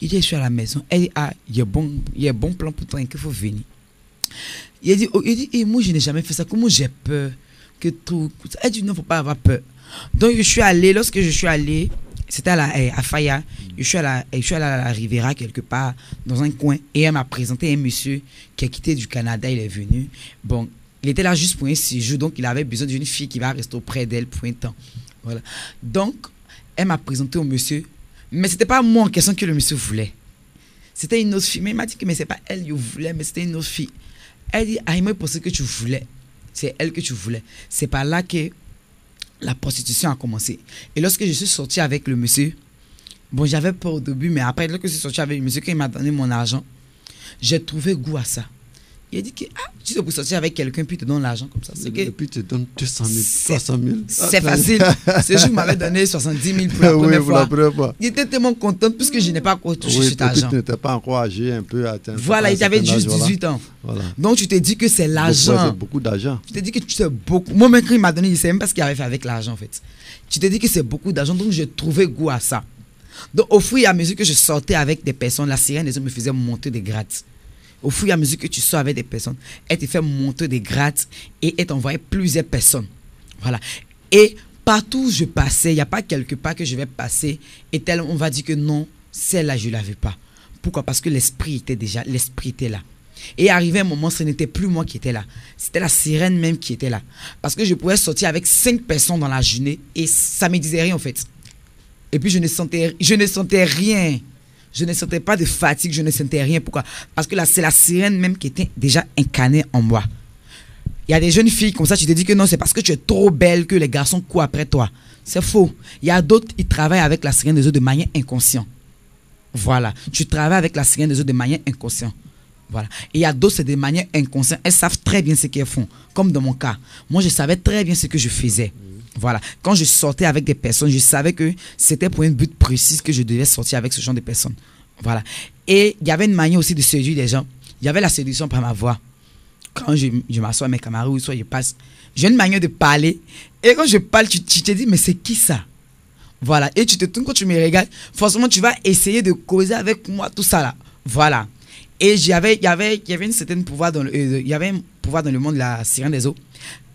Il dit, je suis à la maison. Elle dit, il y a bon plan pour toi, qu'il faut venir. Il dit, moi, je n'ai jamais fait ça. Comment j'ai peur que tout. Elle dit, non, faut pas avoir peur. Donc, je suis allé, lorsque je suis allé, c'était à Faya, je suis allé à la Riviera quelque part, dans un coin, et elle m'a présenté un monsieur qui a quitté du Canada, il est venu. Bon, il était là juste pour un séjour, donc il avait besoin d'une fille qui va rester auprès d'elle pour un temps. Voilà. Donc, elle m'a présenté au monsieur, mais c'était pas moi en question que le monsieur voulait. C'était une autre fille, mais il m'a dit que c'est pas elle que je voulais, mais c'était une autre fille. Elle dit, il m'a pensé que tu voulais, c'est elle que tu voulais. C'est par là que la prostitution a commencé. Et lorsque je suis sorti avec le monsieur, bon, j'avais peur au début, mais après, lorsque je suis sorti avec le monsieur, quand il m'a donné mon argent, j'ai trouvé goût à ça. Il a dit que tu peux sortir avec quelqu'un, puis il te donne l'argent comme ça.
Et puis il te donne 200 000, 300 000.
C'est facile. Ce jour, il m'avait donné 70 000 pour la première fois. Il était tellement content, puisque je n'ai pas encore touché cet argent.
Tu n'étais pas encore âgé un peu.
Voilà, il avait juste 18 ans. Voilà. Donc tu te dis que c'est l'argent.
C'est beaucoup d'argent.
Tu te dis que tu sais beaucoup. Moi, même quand il m'a donné, il ne sait même pas ce qu'il avait fait avec l'argent, en fait. Tu te dis que c'est beaucoup d'argent, donc j'ai trouvé goût à ça. Donc au fur et à mesure que je sortais avec des personnes, la sirène des hommes me faisait monter des grades. Au fur et à mesure que tu sors avec des personnes, elle te fait monter des grades et elle t'envoie plusieurs personnes. Voilà. Et partout où je passais, il n'y a pas quelque part que je vais passer et on va dire que non, celle-là, je ne la veux pas. Pourquoi? Parce que l'esprit était là. Et arrivé un moment, ce n'était plus moi qui étais là. C'était la sirène même qui était là. Parce que je pouvais sortir avec 5 personnes dans la journée et ça ne me disait rien en fait. Et puis je ne sentais rien. Je ne sentais pas de fatigue, je ne sentais rien. Pourquoi? Parce que c'est la sirène même qui était déjà incarnée en moi. Il y a des jeunes filles comme ça, tu te dis que non, c'est parce que tu es trop belle que les garçons courent après toi. C'est faux. Il y a d'autres, ils travaillent avec la sirène des eaux de manière inconsciente. Voilà. Tu travailles avec la sirène des eaux de manière inconsciente. Voilà. Et il y a d'autres, c'est de manière inconsciente. Elles savent très bien ce qu'elles font. Comme dans mon cas. Moi, je savais très bien ce que je faisais. Voilà. Quand je sortais avec des personnes, je savais que c'était pour un but précis que je devais sortir avec ce genre de personnes. Voilà. Et il y avait une manière aussi de séduire les gens. Il y avait la séduction par ma voix. Quand je m'assois à mes camarades ou soit je passe, j'ai une manière de parler. Et quand je parle, tu te dis, mais c'est qui ça? Voilà. Et tu te tournes quand tu me regardes. Forcément, tu vas essayer de causer avec moi, tout ça là. Voilà. Et il y avait une certaine pouvoir il y avait un pouvoir dans le monde de la sirène des eaux.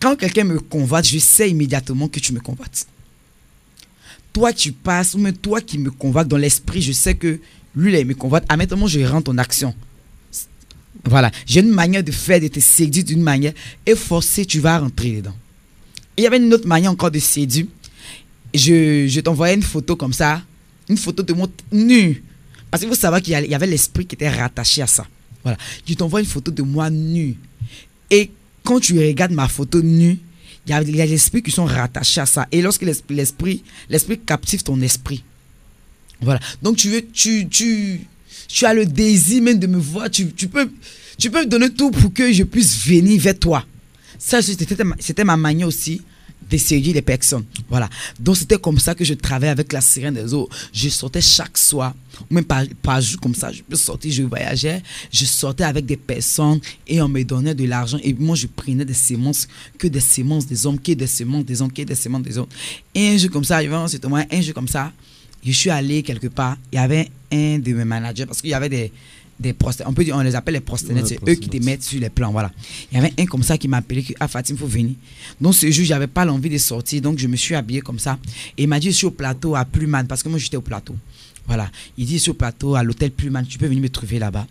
Quand quelqu'un me convoite, je sais immédiatement que tu me convoites. Toi, tu passes, ou même toi qui me convoites dans l'esprit, je sais que lui, là, il me convoite. Admettons, je rentre en action. Voilà. J'ai une manière de faire, de te séduire d'une manière. Et forcé, tu vas rentrer dedans. Il y avait une autre manière encore de séduire. Je t'envoyais une photo comme ça. Une photo de moi nue. Parce qu'il faut savoir qu'il y avait l'esprit qui était rattaché à ça. Voilà. Je t'envoie une photo de moi nue. Et quand tu regardes ma photo nue, il y a l'esprit qui sont rattachés à ça. Et lorsque l'esprit captive ton esprit. Voilà. Donc tu as le désir même de me voir. Tu peux me donner tout pour que je puisse venir vers toi. Ça, c'était ma manière aussi d'essayer les personnes. Voilà. Donc c'était comme ça que je travaillais avec la sirène des eaux. Je sortais chaque soir, ou même par jour comme ça, je peux sortir, je voyageais, je sortais avec des personnes et on me donnait de l'argent et moi je prenais des semences, que des semences des hommes, que des semences des hommes, que des semences des hommes. Et un jour comme ça, un jour comme ça, je suis allé quelque part, il y avait un de mes managers, parce qu'il y avait des on les appelle les prostituées, c'est eux qui te mettent sur les plans, voilà. Il y avait un comme ça qui m'a appelé que Fatim, il faut venir. Donc ce jour, j'avais pas l'envie de sortir, donc je me suis habillé comme ça. Et il m'a dit, je suis au plateau à Pluman, parce que moi j'étais au plateau. Voilà. Il dit, je suis au plateau à l'hôtel Pluman, tu peux venir me trouver là-bas.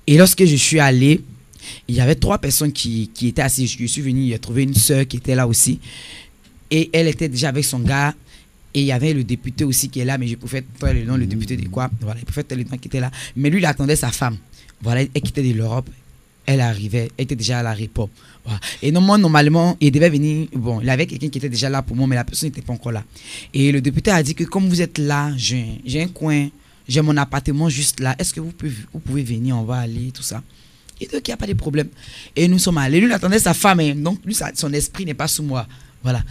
Et lorsque je suis allé, il y avait 3 personnes qui étaient assises. Je suis venu, il a trouvé une soeur qui était là aussi. Et elle était déjà avec son gars. Et il y avait le député aussi qui est là, mais je pouvais faire le nom, le député de quoi? Voilà, il pouvait faire le nom qui était là. Mais lui, il attendait sa femme. Voilà, elle quittait de l'Europe. Elle arrivait, elle était déjà à l'aéroport. Voilà. Et normalement, il devait venir. Bon, il avait quelqu'un qui était déjà là pour moi, mais la personne n'était pas encore là. Et le député a dit que comme vous êtes là, j'ai un coin j'ai mon appartement juste là. Est-ce que vous pouvez venir, on va aller, tout ça. Et donc, il n'y a pas de problème. Et nous sommes allés. Lui, il attendait sa femme. Hein. Donc, lui, son esprit n'est pas sous moi. Voilà.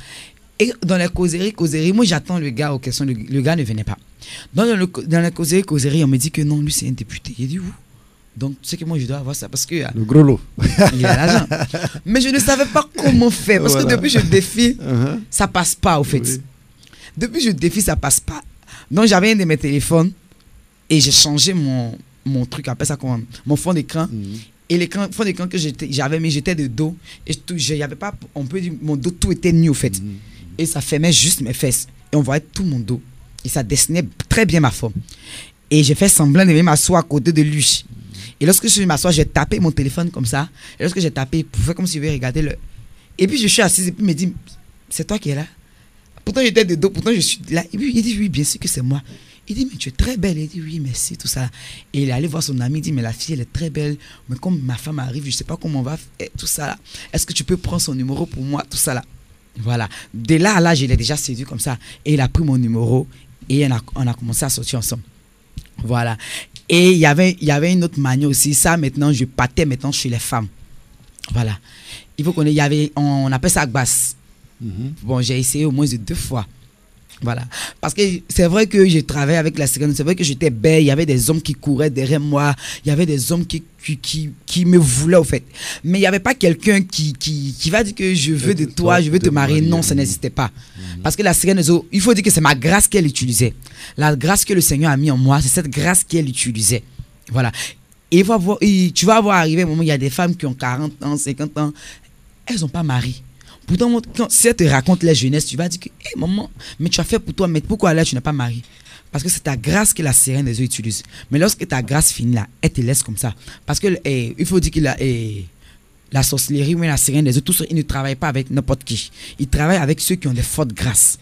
Et dans les causeries, moi, j'attends le gars aux questions. Le gars ne venait pas. Dans les causeries, on me dit que non, lui, c'est un député. Il dit où? Donc, tu sais que moi, je dois avoir ça parce que...
Le gros lot.
Il a l'argent. Mais je ne savais pas comment faire. Parce que depuis, je défie, ça passe pas, au fait. Oui. Depuis, je défie, ça passe pas. Donc, j'avais un de mes téléphones et j'ai changé mon truc, appelle ça comment, mon fond d'écran. Et l'écran, fond d'écran que j'avais mis, j'étais de dos. Et j'avais pas, on peut dire, mon dos, tout était nu, au fait. Et ça fermait juste mes fesses. Et on voyait tout mon dos. Et ça dessinait très bien ma forme. Et j'ai fait semblant de m'asseoir à côté de lui. Et lorsque je suis m'asseoir, j'ai tapé mon téléphone comme ça. Et lorsque j'ai tapé, pour faire comme si je voulais regarder le... Et puis je suis assise et puis il me dit, c'est toi qui es là? Pourtant j'étais de dos, pourtant je suis là. Et puis il dit, oui, bien sûr que c'est moi. Il dit, mais tu es très belle. Il dit, oui, merci, tout ça. Et il est allé voir son ami, il dit, mais la fille, elle est très belle. Mais comme ma femme arrive, je ne sais pas comment on va faire, tout ça là. Est-ce que tu peux prendre son numéro pour moi, tout ça là? Voilà. Dès là, je l'ai déjà séduit comme ça. Et il a pris mon numéro et on a commencé à sortir ensemble. Voilà. Et il y avait une autre manière aussi. Ça, maintenant, je partais maintenant chez les femmes. Voilà. Il faut qu'on ait, on appelle ça Agbas. Bon, j'ai essayé au moins de 2 fois. Voilà. Parce que c'est vrai que je travaillais avec la sirène. C'est vrai que j'étais belle. Il y avait des hommes qui couraient derrière moi. Il y avait des hommes qui me voulaient, au fait. Mais il n'y avait pas quelqu'un qui va dire que je veux de toi, je veux te marier. Non, ça n'existait pas. Parce que la sirène, il faut dire que c'est ma grâce qu'elle utilisait. La grâce que le Seigneur a mis en moi, c'est cette grâce qu'elle utilisait. Voilà. Et tu vas voir arriver un moment, il y a des femmes qui ont 40 ans, 50 ans. Elles n'ont pas mari. Pourtant, si elle te raconte la jeunesse, tu vas dire que, hey, maman, mais tu as fait pour toi, mais pourquoi là tu n'as pas marié? Parce que c'est ta grâce que la sirène des eaux utilise. Mais lorsque ta grâce finit là, elle te laisse comme ça. Parce que il faut dire que la sorcellerie ou la sirène des eaux, tout ça, ils ne travaillent pas avec n'importe qui. Ils travaillent avec ceux qui ont des fortes grâces.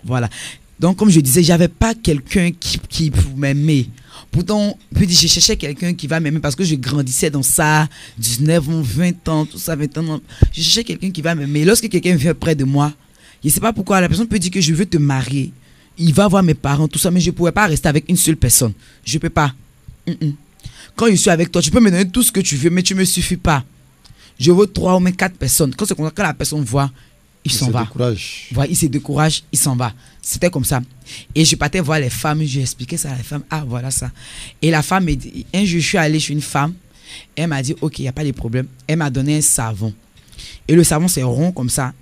Voilà. Donc, comme je disais, j'avais pas quelqu'un qui pouvait m'aimer. Pourtant, je cherchais quelqu'un qui va m'aimer parce que je grandissais dans ça, 19 ans, 20 ans, tout ça, 20 ans. Je cherchais quelqu'un qui va m'aimer. Lorsque quelqu'un vient près de moi, je ne sais pas pourquoi, la personne peut dire que je veux te marier. Il va voir mes parents, tout ça, mais je ne pourrais pas rester avec une seule personne. Je ne peux pas. Quand je suis avec toi, tu peux me donner tout ce que tu veux, mais tu ne me suffis pas. Je veux 3 ou même 4 personnes. Quand la personne voit, il s'en va. Voilà, il se décourage, il s'en va. C'était comme ça. Et je partais voir les femmes, je lui expliquais ça à la femme. Ah, voilà ça. Et la femme me dit, un jour, je suis allé chez une femme. Elle m'a dit, ok, il n'y a pas de problème. Elle m'a donné un savon. Et le savon, c'est rond comme ça.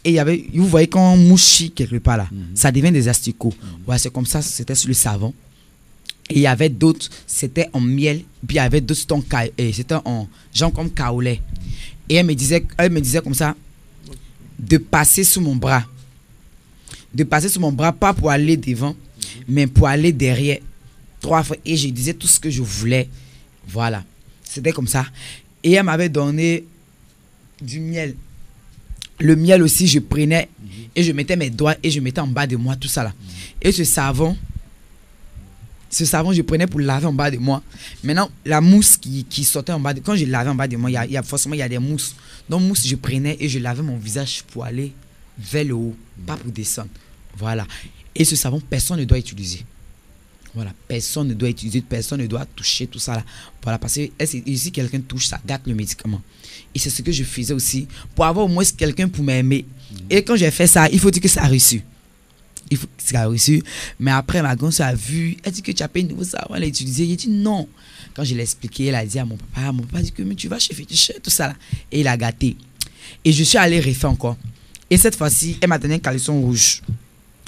Et vous voyez quand on mouche quelque part là, ça devient des asticots. Ouais, c'est comme ça, c'était sur le savon. Et il y avait d'autres, c'était en miel. Puis il y avait d'autres, c'était en genre comme kaolais. Et elle me disait comme ça, de passer sous mon bras. De passer sous mon bras, pas pour aller devant, mais pour aller derrière. 3 fois. Et je disais tout ce que je voulais. Voilà. C'était comme ça. Et elle m'avait donné du miel. Le miel aussi, je prenais et je mettais mes doigts et je mettais en bas de moi, tout ça là. Et ce savon, je prenais pour laver en bas de moi. Maintenant, la mousse qui sortait en bas de... Quand je lavais en bas de moi, forcément, il y a des mousses. Donc, mousse, je prenais et je lavais mon visage pour aller vers le haut, pas pour descendre. Voilà. Et ce savon, personne ne doit utiliser. Voilà. Personne ne doit utiliser, personne ne doit toucher tout ça là. Voilà. Parce que si quelqu'un touche, ça gâte le médicament. Et c'est ce que je faisais aussi pour avoir au moins quelqu'un pour m'aimer. Et quand j'ai fait ça, il faut dire que ça a reçu. Ça a reçu. Mais après, ma grande soeur a vu, elle dit que tu as payé un nouveau savon, elle a utilisé. Il a dit non. Quand je l'ai expliqué, elle a dit à mon papa a dit que mais tu vas chez Féticheur, tout ça là. Et il a gâté. Et je suis allé refaire encore. Et cette fois-ci, elle m'a donné un caleçon rouge.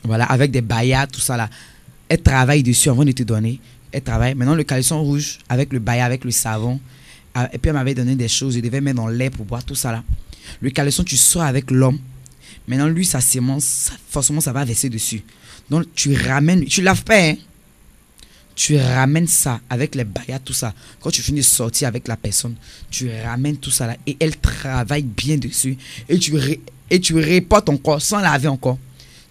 Voilà, avec des bayas, tout ça là. Elle travaille dessus avant de te donner. Elle travaille. Maintenant, le caleçon rouge, avec le baya, avec le savon. Et puis, elle m'avait donné des choses. Je devais mettre dans le lait pour boire, tout ça là. Le caleçon, tu sors avec l'homme. Maintenant, lui, sa sémence, forcément, ça va verser dessus. Donc, tu ramènes, tu laves pas, hein. Tu ramènes ça avec les bayas, tout ça. Quand tu finis de sortir avec la personne, tu ramènes tout ça là. Et elle travaille bien dessus. Et tu reportes encore, sans laver encore.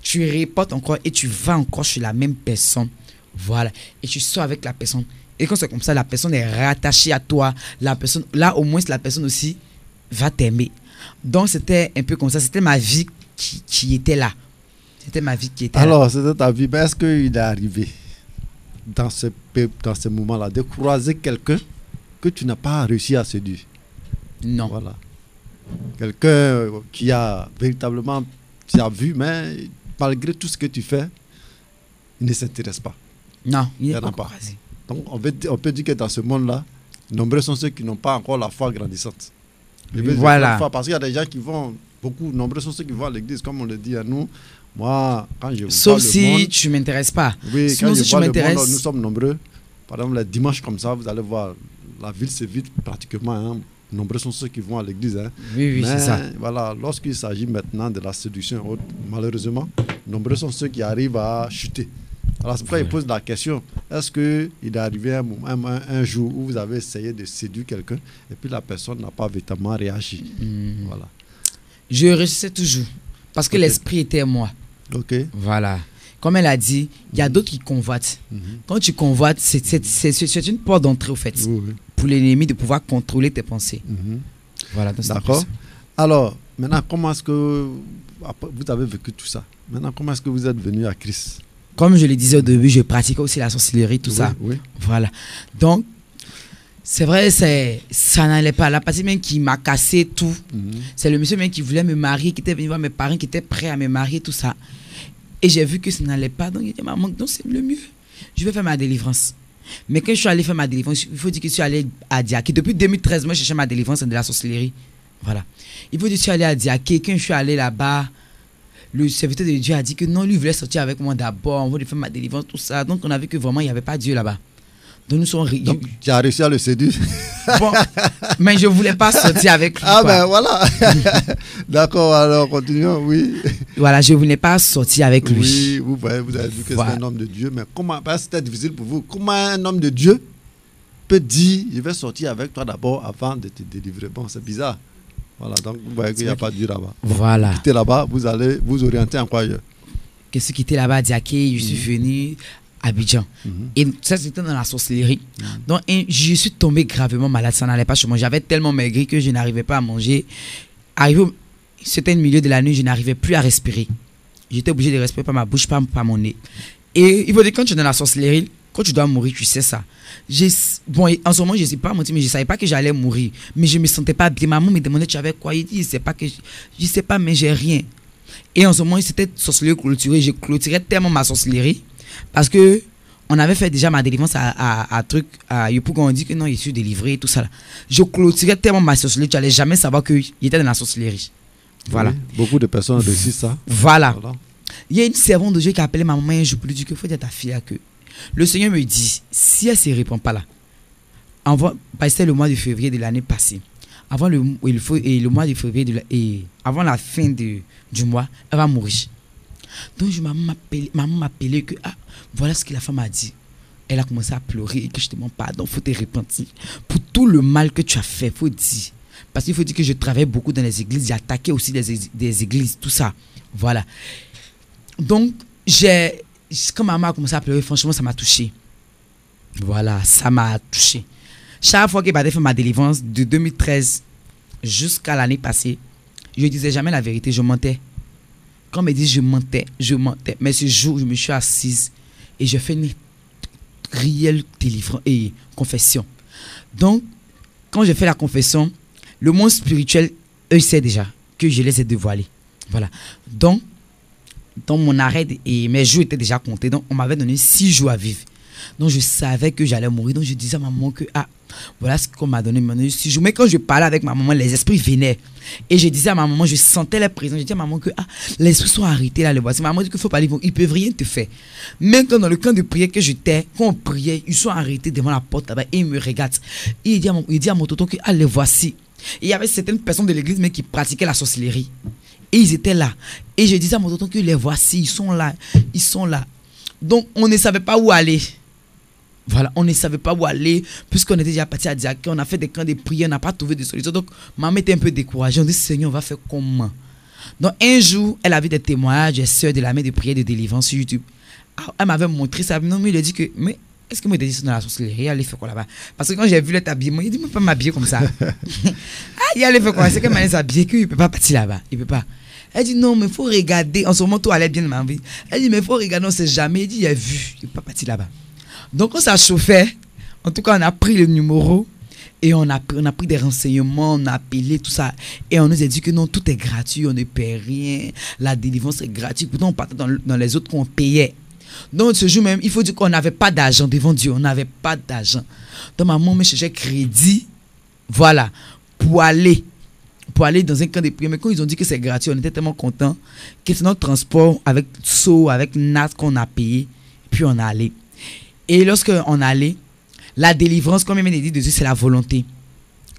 Tu reportes encore et tu vas encore chez la même personne. Voilà. Et tu sors avec la personne. Et quand c'est comme ça, la personne est rattachée à toi. La personne, là, au moins, la personne aussi va t'aimer. Donc, c'était un peu comme ça. C'était ma vie qui était là. C'était ma vie qui était là.
Alors, c'était ta vie. Mais est-ce qu'il est arrivé dans ces moments-là, de croiser quelqu'un que tu n'as pas réussi à séduire?
Non.
Voilà. Quelqu'un qui a véritablement, tu as vu, mais malgré tout ce que tu fais, il ne s'intéresse pas.
Non, il
n'y
n'est
en a
pas
pas.
croisé.
Donc, on peut dire que dans ce monde-là, nombreux sont ceux qui n'ont pas encore la foi grandissante.
Voilà.
Parce qu'il y a des gens qui vont, nombreux sont ceux qui vont à l'église, comme on le dit à nous. Moi, quand je
Sauf
vois
si
le monde,
tu ne m'intéresses pas.
Oui,
sinon,
quand
si
je
tu
vois le
m'intéresses.
monde, nous sommes nombreux. Par exemple, les dimanches comme ça, vous allez voir, la ville se vide pratiquement. Hein. Nombreux sont ceux qui vont à l'église. Hein.
Oui, c'est ça.
Voilà, lorsqu'il s'agit maintenant de la séduction, malheureusement, nombreux sont ceux qui arrivent à chuter. Alors, c'est pourquoi il pose la question, est-ce qu'il est arrivé un jour où vous avez essayé de séduire quelqu'un et puis la personne n'a pas véritablement réagi? Voilà.
Je réussissais toujours parce que l'esprit était moi.
Ok.
Voilà. Comme elle a dit, il y a d'autres qui convoitent. Quand tu convoites, c'est une porte d'entrée, au fait, pour l'ennemi de pouvoir contrôler tes pensées. Voilà.
D'accord. Alors, maintenant, comment est-ce que vous avez vécu tout ça? Maintenant, comment est-ce que vous êtes venu à Christ?
Comme je le disais au début, je pratiquais aussi la sorcellerie, tout ça.
Oui.
Voilà. Donc, c'est vrai, ça n'allait pas. La partie même qui m'a cassé tout, c'est le monsieur même qui voulait me marier, qui était venu voir mes parents, qui étaient prêts à me marier, tout ça. Et j'ai vu que ça n'allait pas. Donc, il dit, maman, donc c'est le mieux. Je vais faire ma délivrance. Mais quand je suis allé faire ma délivrance, il faut dire que je suis allé à Diaké. Depuis 2013, moi, je cherchais ma délivrance de la sorcellerie. Voilà. Il faut dire que je suis allé à Diaké. Quand je suis allé là-bas, le serviteur de Dieu a dit que non, lui voulait sortir avec moi d'abord. On voulait faire ma délivrance, tout ça. Donc, on a vu que vraiment, il n'y avait pas Dieu là-bas. Donc, nous sommes.
Donc, tu as réussi à le séduire?
Bon, mais je ne voulais pas sortir avec lui.
Ah, ben voilà. D'accord, alors continuons, oui.
Voilà, je ne voulais pas sortir avec lui.
Oui, vous avez dit que c'est un homme de Dieu, mais comment, c'était difficile pour vous. Comment un homme de Dieu peut dire, je vais sortir avec toi d'abord avant de te délivrer? Bon, c'est bizarre. Voilà, donc vous voyez qu'il n'y a pas de Dieu là-bas.
Voilà.
Quittez là-bas, vous allez vous orienter en quoi ailleurs?
Qu'est-ce qui était là-bas à Diaké, je suis venu à Abidjan. Et ça, c'était dans la sorcellerie. Donc, je suis tombé gravement malade. Ça n'allait pas chez moi. J'avais tellement maigri que je n'arrivais pas à manger. C'était le milieu de la nuit, je n'arrivais plus à respirer. J'étais obligé de respirer par ma bouche, par mon nez. Et il faut dire, quand tu es dans la sorcellerie, quand tu dois mourir, tu sais ça. Bon, en ce moment, je ne sais pas mentir, mais je ne savais pas que j'allais mourir. Mais je ne me sentais pas bien. Maman me demandait, tu avais quoi? Il dit, je ne sais pas, mais j'ai rien. Et en ce moment, c'était sorcellerie clôturée. Je clôturais tellement ma sorcellerie. Parce que on avait fait déjà ma délivrance à Yopougon. On dit que non, je suis délivré, tout ça. Là. Je clôturais tellement ma sorcellerie, tu n'allais jamais savoir qu'il était dans la sorcellerie. Voilà.
Oui, beaucoup de personnes réussissent ça.
Voilà. Il y a une servante de Dieu qui a appelé ma maman un jour pour lui dire qu'il faut dire à ta fille que le Seigneur me dit, si elle ne se répond pas là, c'était le mois de février de l'année passée, avant le mois de février, avant la fin du mois, elle va mourir. Donc maman m'a appelé que voilà ce que la femme a dit. Elle a commencé à pleurer et que je te demande pardon, il faut te repentir pour tout le mal que tu as fait, faut dire. Parce qu'il faut dire que je travaille beaucoup dans les églises, j'ai attaqué aussi des églises, tout ça. Voilà. Donc, quand maman a commencé à pleurer, franchement, ça m'a touché. Voilà, ça m'a touché. Chaque fois qu'elle avait fait ma délivrance de 2013 jusqu'à l'année passée, je ne disais jamais la vérité, je mentais. Quand on me dit je mentais. Mais ce jour, je me suis assise et je fais une réelle délivrance et confession. Donc, quand je fais la confession, le monde spirituel, eux, sait déjà que je les ai dévoilés. Voilà. Donc, dans mon arrêt, mes jours étaient déjà comptés. Donc, on m'avait donné 6 jours à vivre. Donc, je savais que j'allais mourir. Donc, je disais à ma maman que, voilà ce qu'on m'a donné. 6 jours. Mais quand je parlais avec ma maman, les esprits venaient. Et je disais à ma maman, je sentais les présences. Je disais à ma maman que, les esprits sont arrêtés là, les voici. Ma maman dit qu'il faut parler, ils ne peuvent rien te faire. Même quand dans le camp de prière que j'étais, quand on priait, ils sont arrêtés devant la porte là-bas et ils me regardent. Et il dit à mon tonton que, les voici. Et il y avait certaines personnes de l'église mais qui pratiquaient la sorcellerie. Et ils étaient là. Et je disais à mon tonton que les voici, ils sont là. Ils sont là. Donc, on ne savait pas où aller. Voilà, on ne savait pas où aller. Puisqu'on était déjà parti à Diaké, on a fait des camps de prière, on n'a pas trouvé de solution. Donc, maman était un peu découragée. On dit, Seigneur, on va faire comment? Donc, un jour, elle a vu des témoignages des sœurs de la main de prière de délivrance sur YouTube. Elle m'avait montré ça. Non, mais il a dit que, mais est-ce que moi, je suis dans la sorcellerie? Elle allait faire quoi là-bas? Parce que quand j'ai vu le habillement, il dit, moi, pas m'habiller comme ça. Il allait faire quoi? C'est qu'elle m'a s'habiller qu'il ne peut pas partir là-bas. Il ne peut pas. Elle dit non, mais il faut regarder. En ce moment, tout allait bien dans ma vie. Elle dit, mais il faut regarder, on ne sait jamais. Il dit, il a vu. Il ne peut pas partir là-bas. Donc, quand ça chauffait, en tout cas, on a pris le numéro et on a pris des renseignements, on a appelé tout ça. Et on nous a dit que non, tout est gratuit, on ne paie rien, la délivrance est gratuite. Pourtant, on partait dans les autres qu'on payait. Donc, ce jour même, il faut dire qu'on n'avait pas d'argent devant Dieu, on n'avait pas d'argent. Donc, maman me cherchait crédit, voilà, pour aller dans un camp de prière. Mais quand ils ont dit que c'est gratuit, on était tellement contents que c'est notre transport avec SO, avec NAT qu'on a payé. Puis on est allé. Et lorsqu'on est allé, la délivrance, comme il m'a dit de Dieu, c'est la volonté.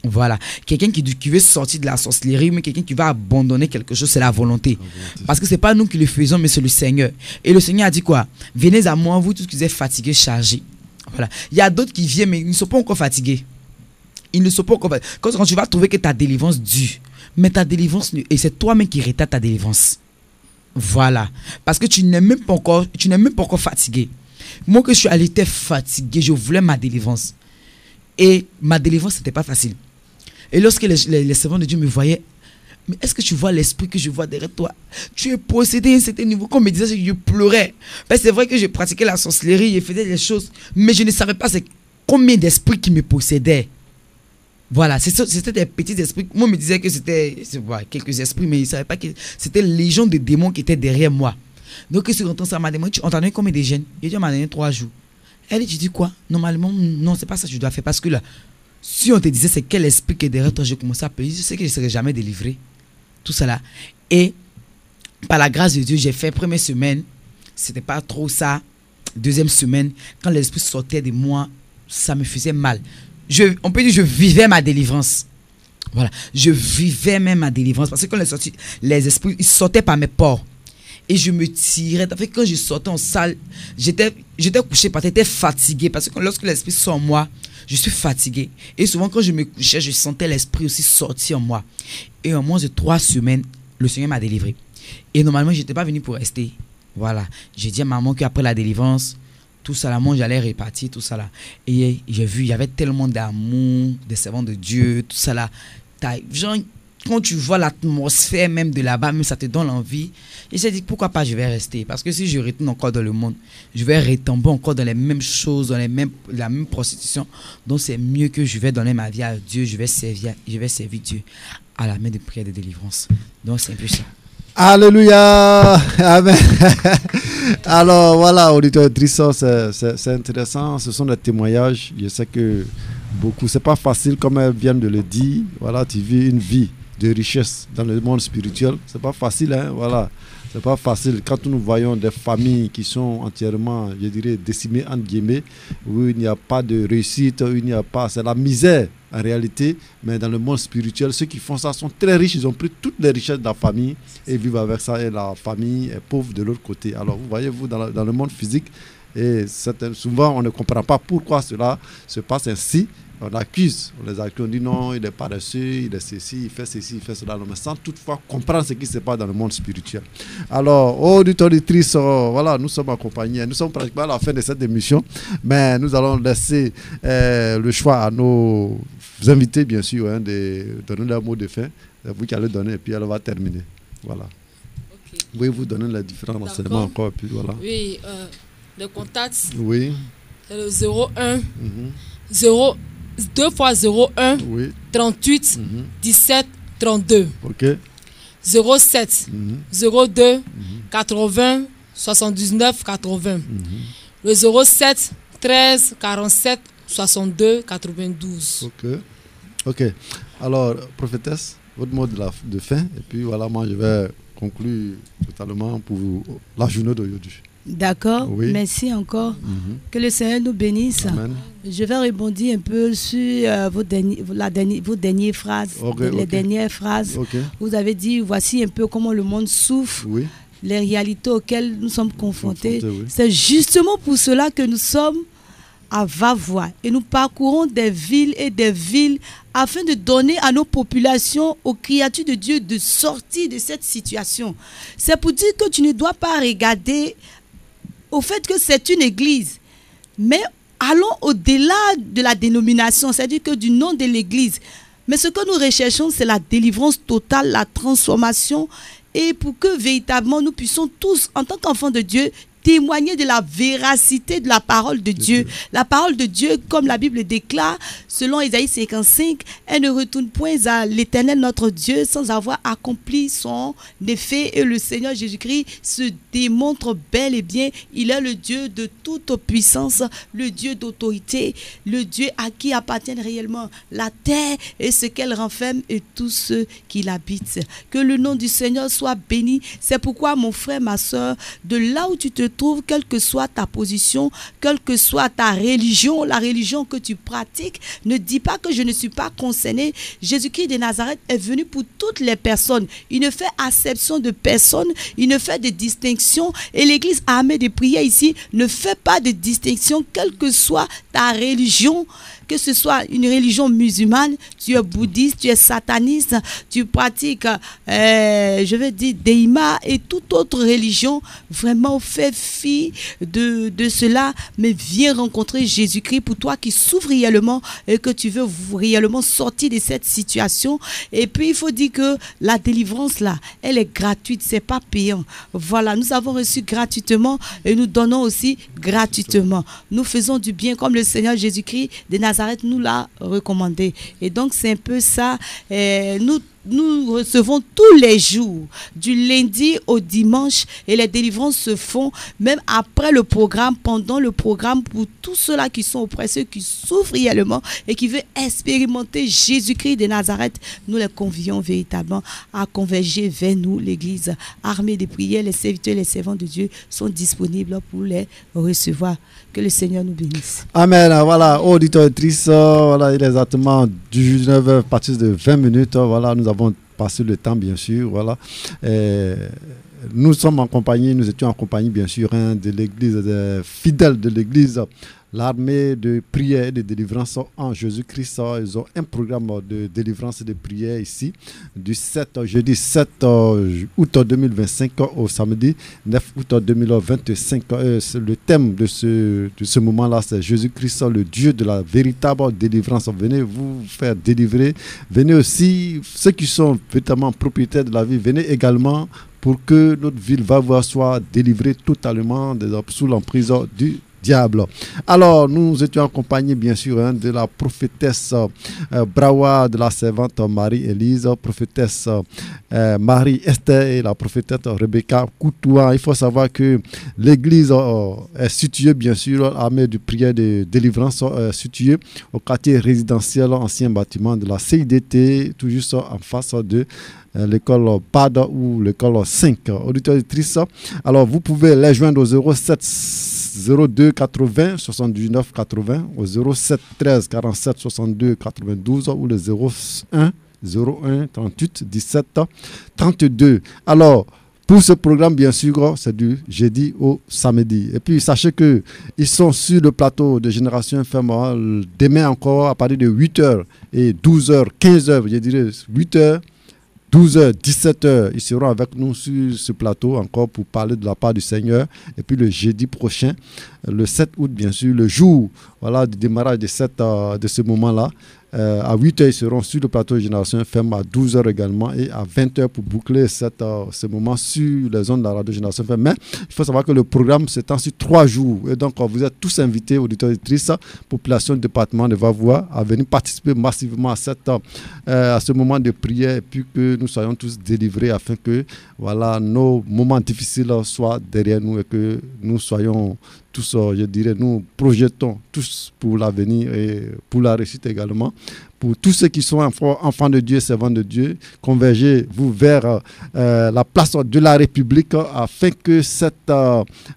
Voilà. Quelqu'un qui veut sortir de la sorcellerie, mais quelqu'un qui va abandonner quelque chose, c'est la volonté. Parce que ce n'est pas nous qui le faisons, mais c'est le Seigneur. Et le Seigneur a dit quoi? Venez à moi, vous tous qui êtes fatigués, chargés. Voilà. Il y a d'autres qui viennent, mais ils ne sont pas encore fatigués. Ils ne sont pas encore fatigués. Quand tu vas trouver que ta délivrance dure, mais ta délivrance, et c'est toi-même qui retarde ta délivrance. Voilà. Parce que tu n'es même pas encore fatigué. Moi, que je suis allé, j'étais fatigué. Je voulais ma délivrance. Et ma délivrance, ce n'était pas facile. Et lorsque les servants de Dieu me voyaient, mais est-ce que tu vois l'esprit que je vois derrière toi? Tu es possédé à un certain niveau. Quand on me disait, je pleurais. C'est vrai que je pratiquais la sorcellerie, je faisais des choses, mais je ne savais pas combien d'esprits qui me possédaient. Voilà, c'était des petits esprits. Moi, on me disait que c'était quelques esprits, mais ils ne savaient pas que c'était une légion de démons qui étaient derrière moi. Donc, quand ça m'a demandé, on t'a donné combien de jeunes? Il dit, on m'a donné 3 jours. Elle dit, tu dis quoi? Normalement, non, c'est pas ça que je dois faire. Parce que là, si on te disait c'est quel esprit qui est derrière toi, j'ai commencé à payer, je sais que je ne serais jamais délivré. Tout ça là. Et par la grâce de Dieu, j'ai fait première semaine. C'était pas trop ça. Deuxième semaine, quand l'esprit sortait de moi, ça me faisait mal. On peut dire que je vivais ma délivrance. Voilà. Je vivais même ma délivrance. Parce que quand les esprits, ils sortaient par mes pores. Et je me tirais. Quand je sortais en salle, j'étais couché parce que j'étais fatigué. Parce que lorsque l'esprit sort en moi, je suis fatigué. Et souvent, quand je me couchais, je sentais l'esprit aussi sortir en moi. Et en moins de 3 semaines, le Seigneur m'a délivré. Et normalement, je n'étais pas venu pour rester. Voilà. J'ai dit à maman qu'après la délivrance, tout ça là, moi j'allais répartir tout ça là. Et j'ai vu, il y avait tellement d'amour, des servants de Dieu, tout ça là. Genre, quand tu vois l'atmosphère même de là-bas, même ça te donne l'envie. Et j'ai dit, pourquoi pas je vais rester? Parce que si je retourne encore dans le monde, je vais retomber encore dans les mêmes choses, dans la même prostitution. Donc c'est mieux que je vais donner ma vie à Dieu, je vais servir Dieu à la main de prière de délivrance. Donc c'est un peu ça.
Alléluia. Amen. Alors voilà, auditeurs et auditrices, c'est intéressant. Ce sont des témoignages. Je sais que beaucoup, c'est pas facile comme elles viennent de le dire. Voilà, tu vis une vie de richesse dans le monde spirituel. C'est pas facile, hein. Voilà. C'est pas facile. Quand nous voyons des familles qui sont entièrement, je dirais, décimées, entre guillemets, où il n'y a pas de réussite, où il n'y a pas, c'est la misère en réalité, mais dans le monde spirituel, ceux qui font ça sont très riches, ils ont pris toutes les richesses de la famille et vivent avec ça, et la famille est pauvre de l'autre côté. Alors vous voyez, vous, dans le monde physique, et souvent on ne comprend pas pourquoi cela se passe ainsi. On l'accuse, on les accuse, on dit non, il est paresseux, il est ceci, il fait ceci, il fait cela, mais sans toutefois comprendre ce qui se passe dans le monde spirituel. Alors, auditeurs, auditrices, voilà, nous sommes accompagnés, nous sommes pratiquement à la fin de cette émission, mais nous allons laisser le choix à nos invités, bien sûr, hein, de donner leur mot de fin. C'est vous qui allez donner, et puis elle va terminer. Voilà. Okay. Vous pouvez vous donner les différents renseignements encore, puis voilà.
Oui, le contact,
oui.
C'est le 01 2 fois 01
oui.
38 17 32.
Ok.
07 02 80 79 80. Le 07 13 47 62 92.
Ok. Alors, prophétesse, votre mot de fin, et puis voilà, moi je vais conclure totalement pour la journée d'aujourd'hui.
D'accord, oui. Merci encore. Que le Seigneur nous bénisse.
Amen.
Je vais rebondir un peu sur vos dernières phrases. Les dernières phrases. Vous avez dit, voici un peu comment le monde souffre, oui. Les réalités auxquelles nous sommes confrontés. Oui. C'est justement pour cela que nous sommes à Va-Voix. Et nous parcourons des villes et des villes afin de donner à nos populations, aux créatures de Dieu, de sortir de cette situation. C'est pour dire que tu ne dois pas regarder au fait que c'est une église, mais allons au-delà de la dénomination, c'est-à-dire que du nom de l'église. Mais ce que nous recherchons, c'est la délivrance totale, la transformation, et pour que véritablement nous puissions tous, en tant qu'enfants de Dieu, témoigner de la véracité de la parole de Dieu. La parole de Dieu, comme la Bible déclare, selon Ésaïe 55, elle ne retourne point à l'Éternel notre Dieu sans avoir accompli son effet. Et le Seigneur Jésus-Christ se démontre bel et bien. Il est le Dieu de toute puissance, le Dieu d'autorité, le Dieu à qui appartiennent réellement la terre et ce qu'elle renferme et tous ceux qui l'habitent. Que le nom du Seigneur soit béni. C'est pourquoi, mon frère, ma soeur, de là où tu te trouves, quelle que soit ta position, quelle que soit ta religion, la religion que tu pratiques, ne dis pas que je ne suis pas concerné. Jésus-Christ de Nazareth est venu pour toutes les personnes. Il ne fait acception de personne, il ne fait de distinction. Et l'église armée de prière ici ne fait pas de distinction, quelle que soit ta religion, que ce soit une religion musulmane, tu es bouddhiste, tu es sataniste, tu pratiques, je veux dire, Déima et toute autre religion, vraiment fais fi de cela, mais viens rencontrer Jésus-Christ pour toi qui souffres réellement et que tu veux réellement sortir de cette situation. Et puis, il faut dire que la délivrance, là, elle est gratuite, c'est pas payant. Voilà, nous avons reçu gratuitement et nous donnons aussi gratuitement. Nous faisons du bien comme le Seigneur Jésus-Christ de Nazareth nous l'a recommandé. Et donc, c'est un peu ça. Nous recevons tous les jours, du lundi au dimanche, et les délivrances se font même après le programme, pendant le programme, pour tous ceux-là qui sont oppressés, qui souffrent réellement et qui veulent expérimenter Jésus-Christ de Nazareth. Nous les convions véritablement à converger vers nous. L'église armée de prières, les serviteurs et les servants de Dieu sont disponibles pour les recevoir. Que le Seigneur nous bénisse.
Amen. Voilà, auditeurs et auditrices, voilà, il est exactement 19h à partir de 20 minutes. Voilà, nous avons passé le temps, bien sûr. Voilà. Nous sommes en compagnie, nous étions en compagnie, bien sûr, de l'église, des fidèles de l'église, l'armée de prière et de délivrance en Jésus-Christ. Ils ont un programme de délivrance et de prière ici, du jeudi 7 août 2025 au samedi 9 août 2025. Le thème de ce moment-là, c'est Jésus-Christ, le Dieu de la véritable délivrance. Venez vous faire délivrer. Venez aussi, ceux qui sont véritablement propriétaires de la vie, venez également pour que notre ville Vavois soit délivrée totalement sous l'emprise du diable. Alors, nous étions accompagnés, bien sûr, de la prophétesse Brawa, de la servante Marie-Élise, prophétesse Marie-Esther et la prophétesse Rebecca Koutoua. Il faut savoir que l'église est située, bien sûr, armée de prière de délivrance, située au quartier résidentiel, ancien bâtiment de la CIDT, tout juste en face de l'école PAD ou l'école 5. Auditeurs et auditrices, alors vous pouvez les joindre au 07 02 80 79 80, au 07 13 47 62 92 ou le 01 38 17 32. Alors, pour ce programme, bien sûr, c'est du jeudi au samedi. Et puis, sachez qu'ils sont sur le plateau de Génération FM demain encore à partir de 8h et 12h, 15h, je dirais 8h. 12h, 17h, ils seront avec nous sur ce plateau encore pour parler de la part du Seigneur. Et puis le jeudi prochain, le 7 août, bien sûr, le jour du démarrage de ce moment-là, à 8h, ils seront sur le plateau de Génération FM, à 12h également, et à 20h pour boucler ce moment sur les ondes de la radio Génération FM. Mais il faut savoir que le programme s'étend sur 3 jours. Et donc, vous êtes tous invités, auditeurs et auditrices, population du département de Vavois, à venir participer massivement à ce moment de prière, et puis que nous soyons tous délivrés afin que nos moments difficiles soient derrière nous et que nous soyons tous, je dirais, nous projetons tous pour l'avenir et pour la réussite également. Pour tous ceux qui sont enfants de Dieu, servants de Dieu, convergez-vous vers la place de la République afin que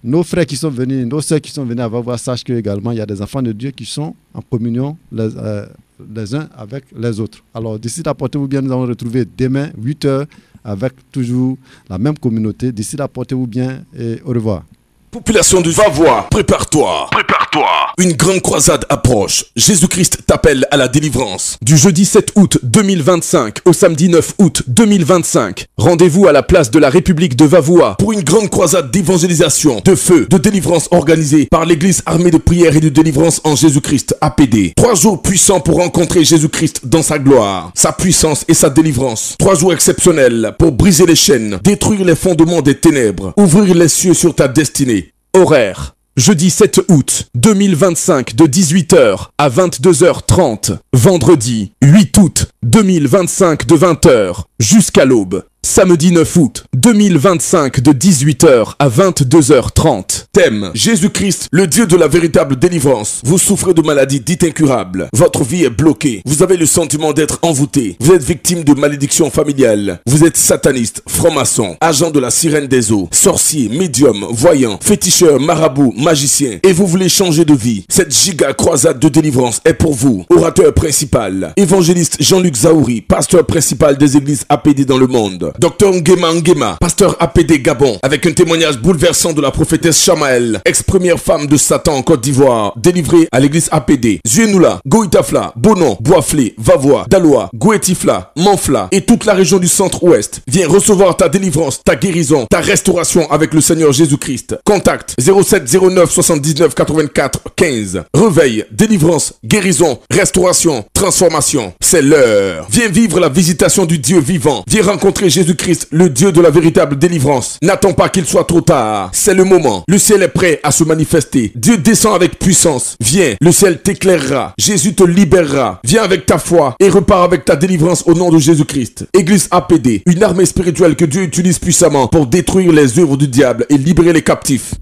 nos frères qui sont venus, nos sœurs qui sont venus à Vavois sachent qu'également il y a des enfants de Dieu qui sont en communion les uns avec les autres. Alors d'ici là, portez-vous bien, nous allons retrouver demain 8h avec toujours la même communauté. D'ici là, portez-vous bien et au revoir.
Population de Vavois, prépare-toi. Prépare-toi. Une grande croisade approche. Jésus-Christ t'appelle à la délivrance. Du jeudi 7 août 2025 au samedi 9 août 2025. Rendez-vous à la place de la République de Vavois pour une grande croisade d'évangélisation, de feu, de délivrance organisée par l'église armée de prière et de délivrance en Jésus-Christ, APD. 3 jours puissants pour rencontrer Jésus-Christ dans sa gloire, sa puissance et sa délivrance. 3 jours exceptionnels pour briser les chaînes, détruire les fondements des ténèbres, ouvrir les cieux sur ta destinée. Horaire. Jeudi 7 août 2025 de 18h à 22h30. Vendredi 8 août 2025 de 20h jusqu'à l'aube. Samedi 9 août 2025 de 18h à 22h30. Thème: Jésus-Christ, le Dieu de la véritable délivrance. Vous souffrez de maladies dites incurables. Votre vie est bloquée. Vous avez le sentiment d'être envoûté. Vous êtes victime de malédictions familiales. Vous êtes sataniste, franc-maçon, agent de la sirène des eaux, sorcier, médium, voyant, féticheur, marabout, magicien. Et vous voulez changer de vie. Cette giga croisade de délivrance est pour vous. Orateur principal, évangéliste Jean-Luc Zahouri, pasteur principal des églises APD dans le monde. Docteur Nguema Nguema, pasteur APD Gabon, avec un témoignage bouleversant de la prophétesse Chamaël, ex-première femme de Satan en Côte d'Ivoire, délivrée à l'église APD. Zuenoula, Goïtafla, Bonon, Boisflé, Vavois, Dalois, Goétifla, Manfla et toute la région du centre-ouest. Viens recevoir ta délivrance, ta guérison, ta restauration avec le Seigneur Jésus-Christ. Contact 07 09 79 84 15. Réveil, délivrance, guérison, restauration, transformation. C'est l'heure. Viens vivre la visitation du Dieu vivant. Viens rencontrer Jésus-Christ, le Dieu de la véritable délivrance. N'attends pas qu'il soit trop tard. C'est le moment. Le ciel est prêt à se manifester. Dieu descend avec puissance. Viens, le ciel t'éclairera. Jésus te libérera. Viens avec ta foi et repars avec ta délivrance au nom de Jésus-Christ. Église APD, une armée spirituelle que Dieu utilise puissamment pour détruire les œuvres du diable et libérer les captifs.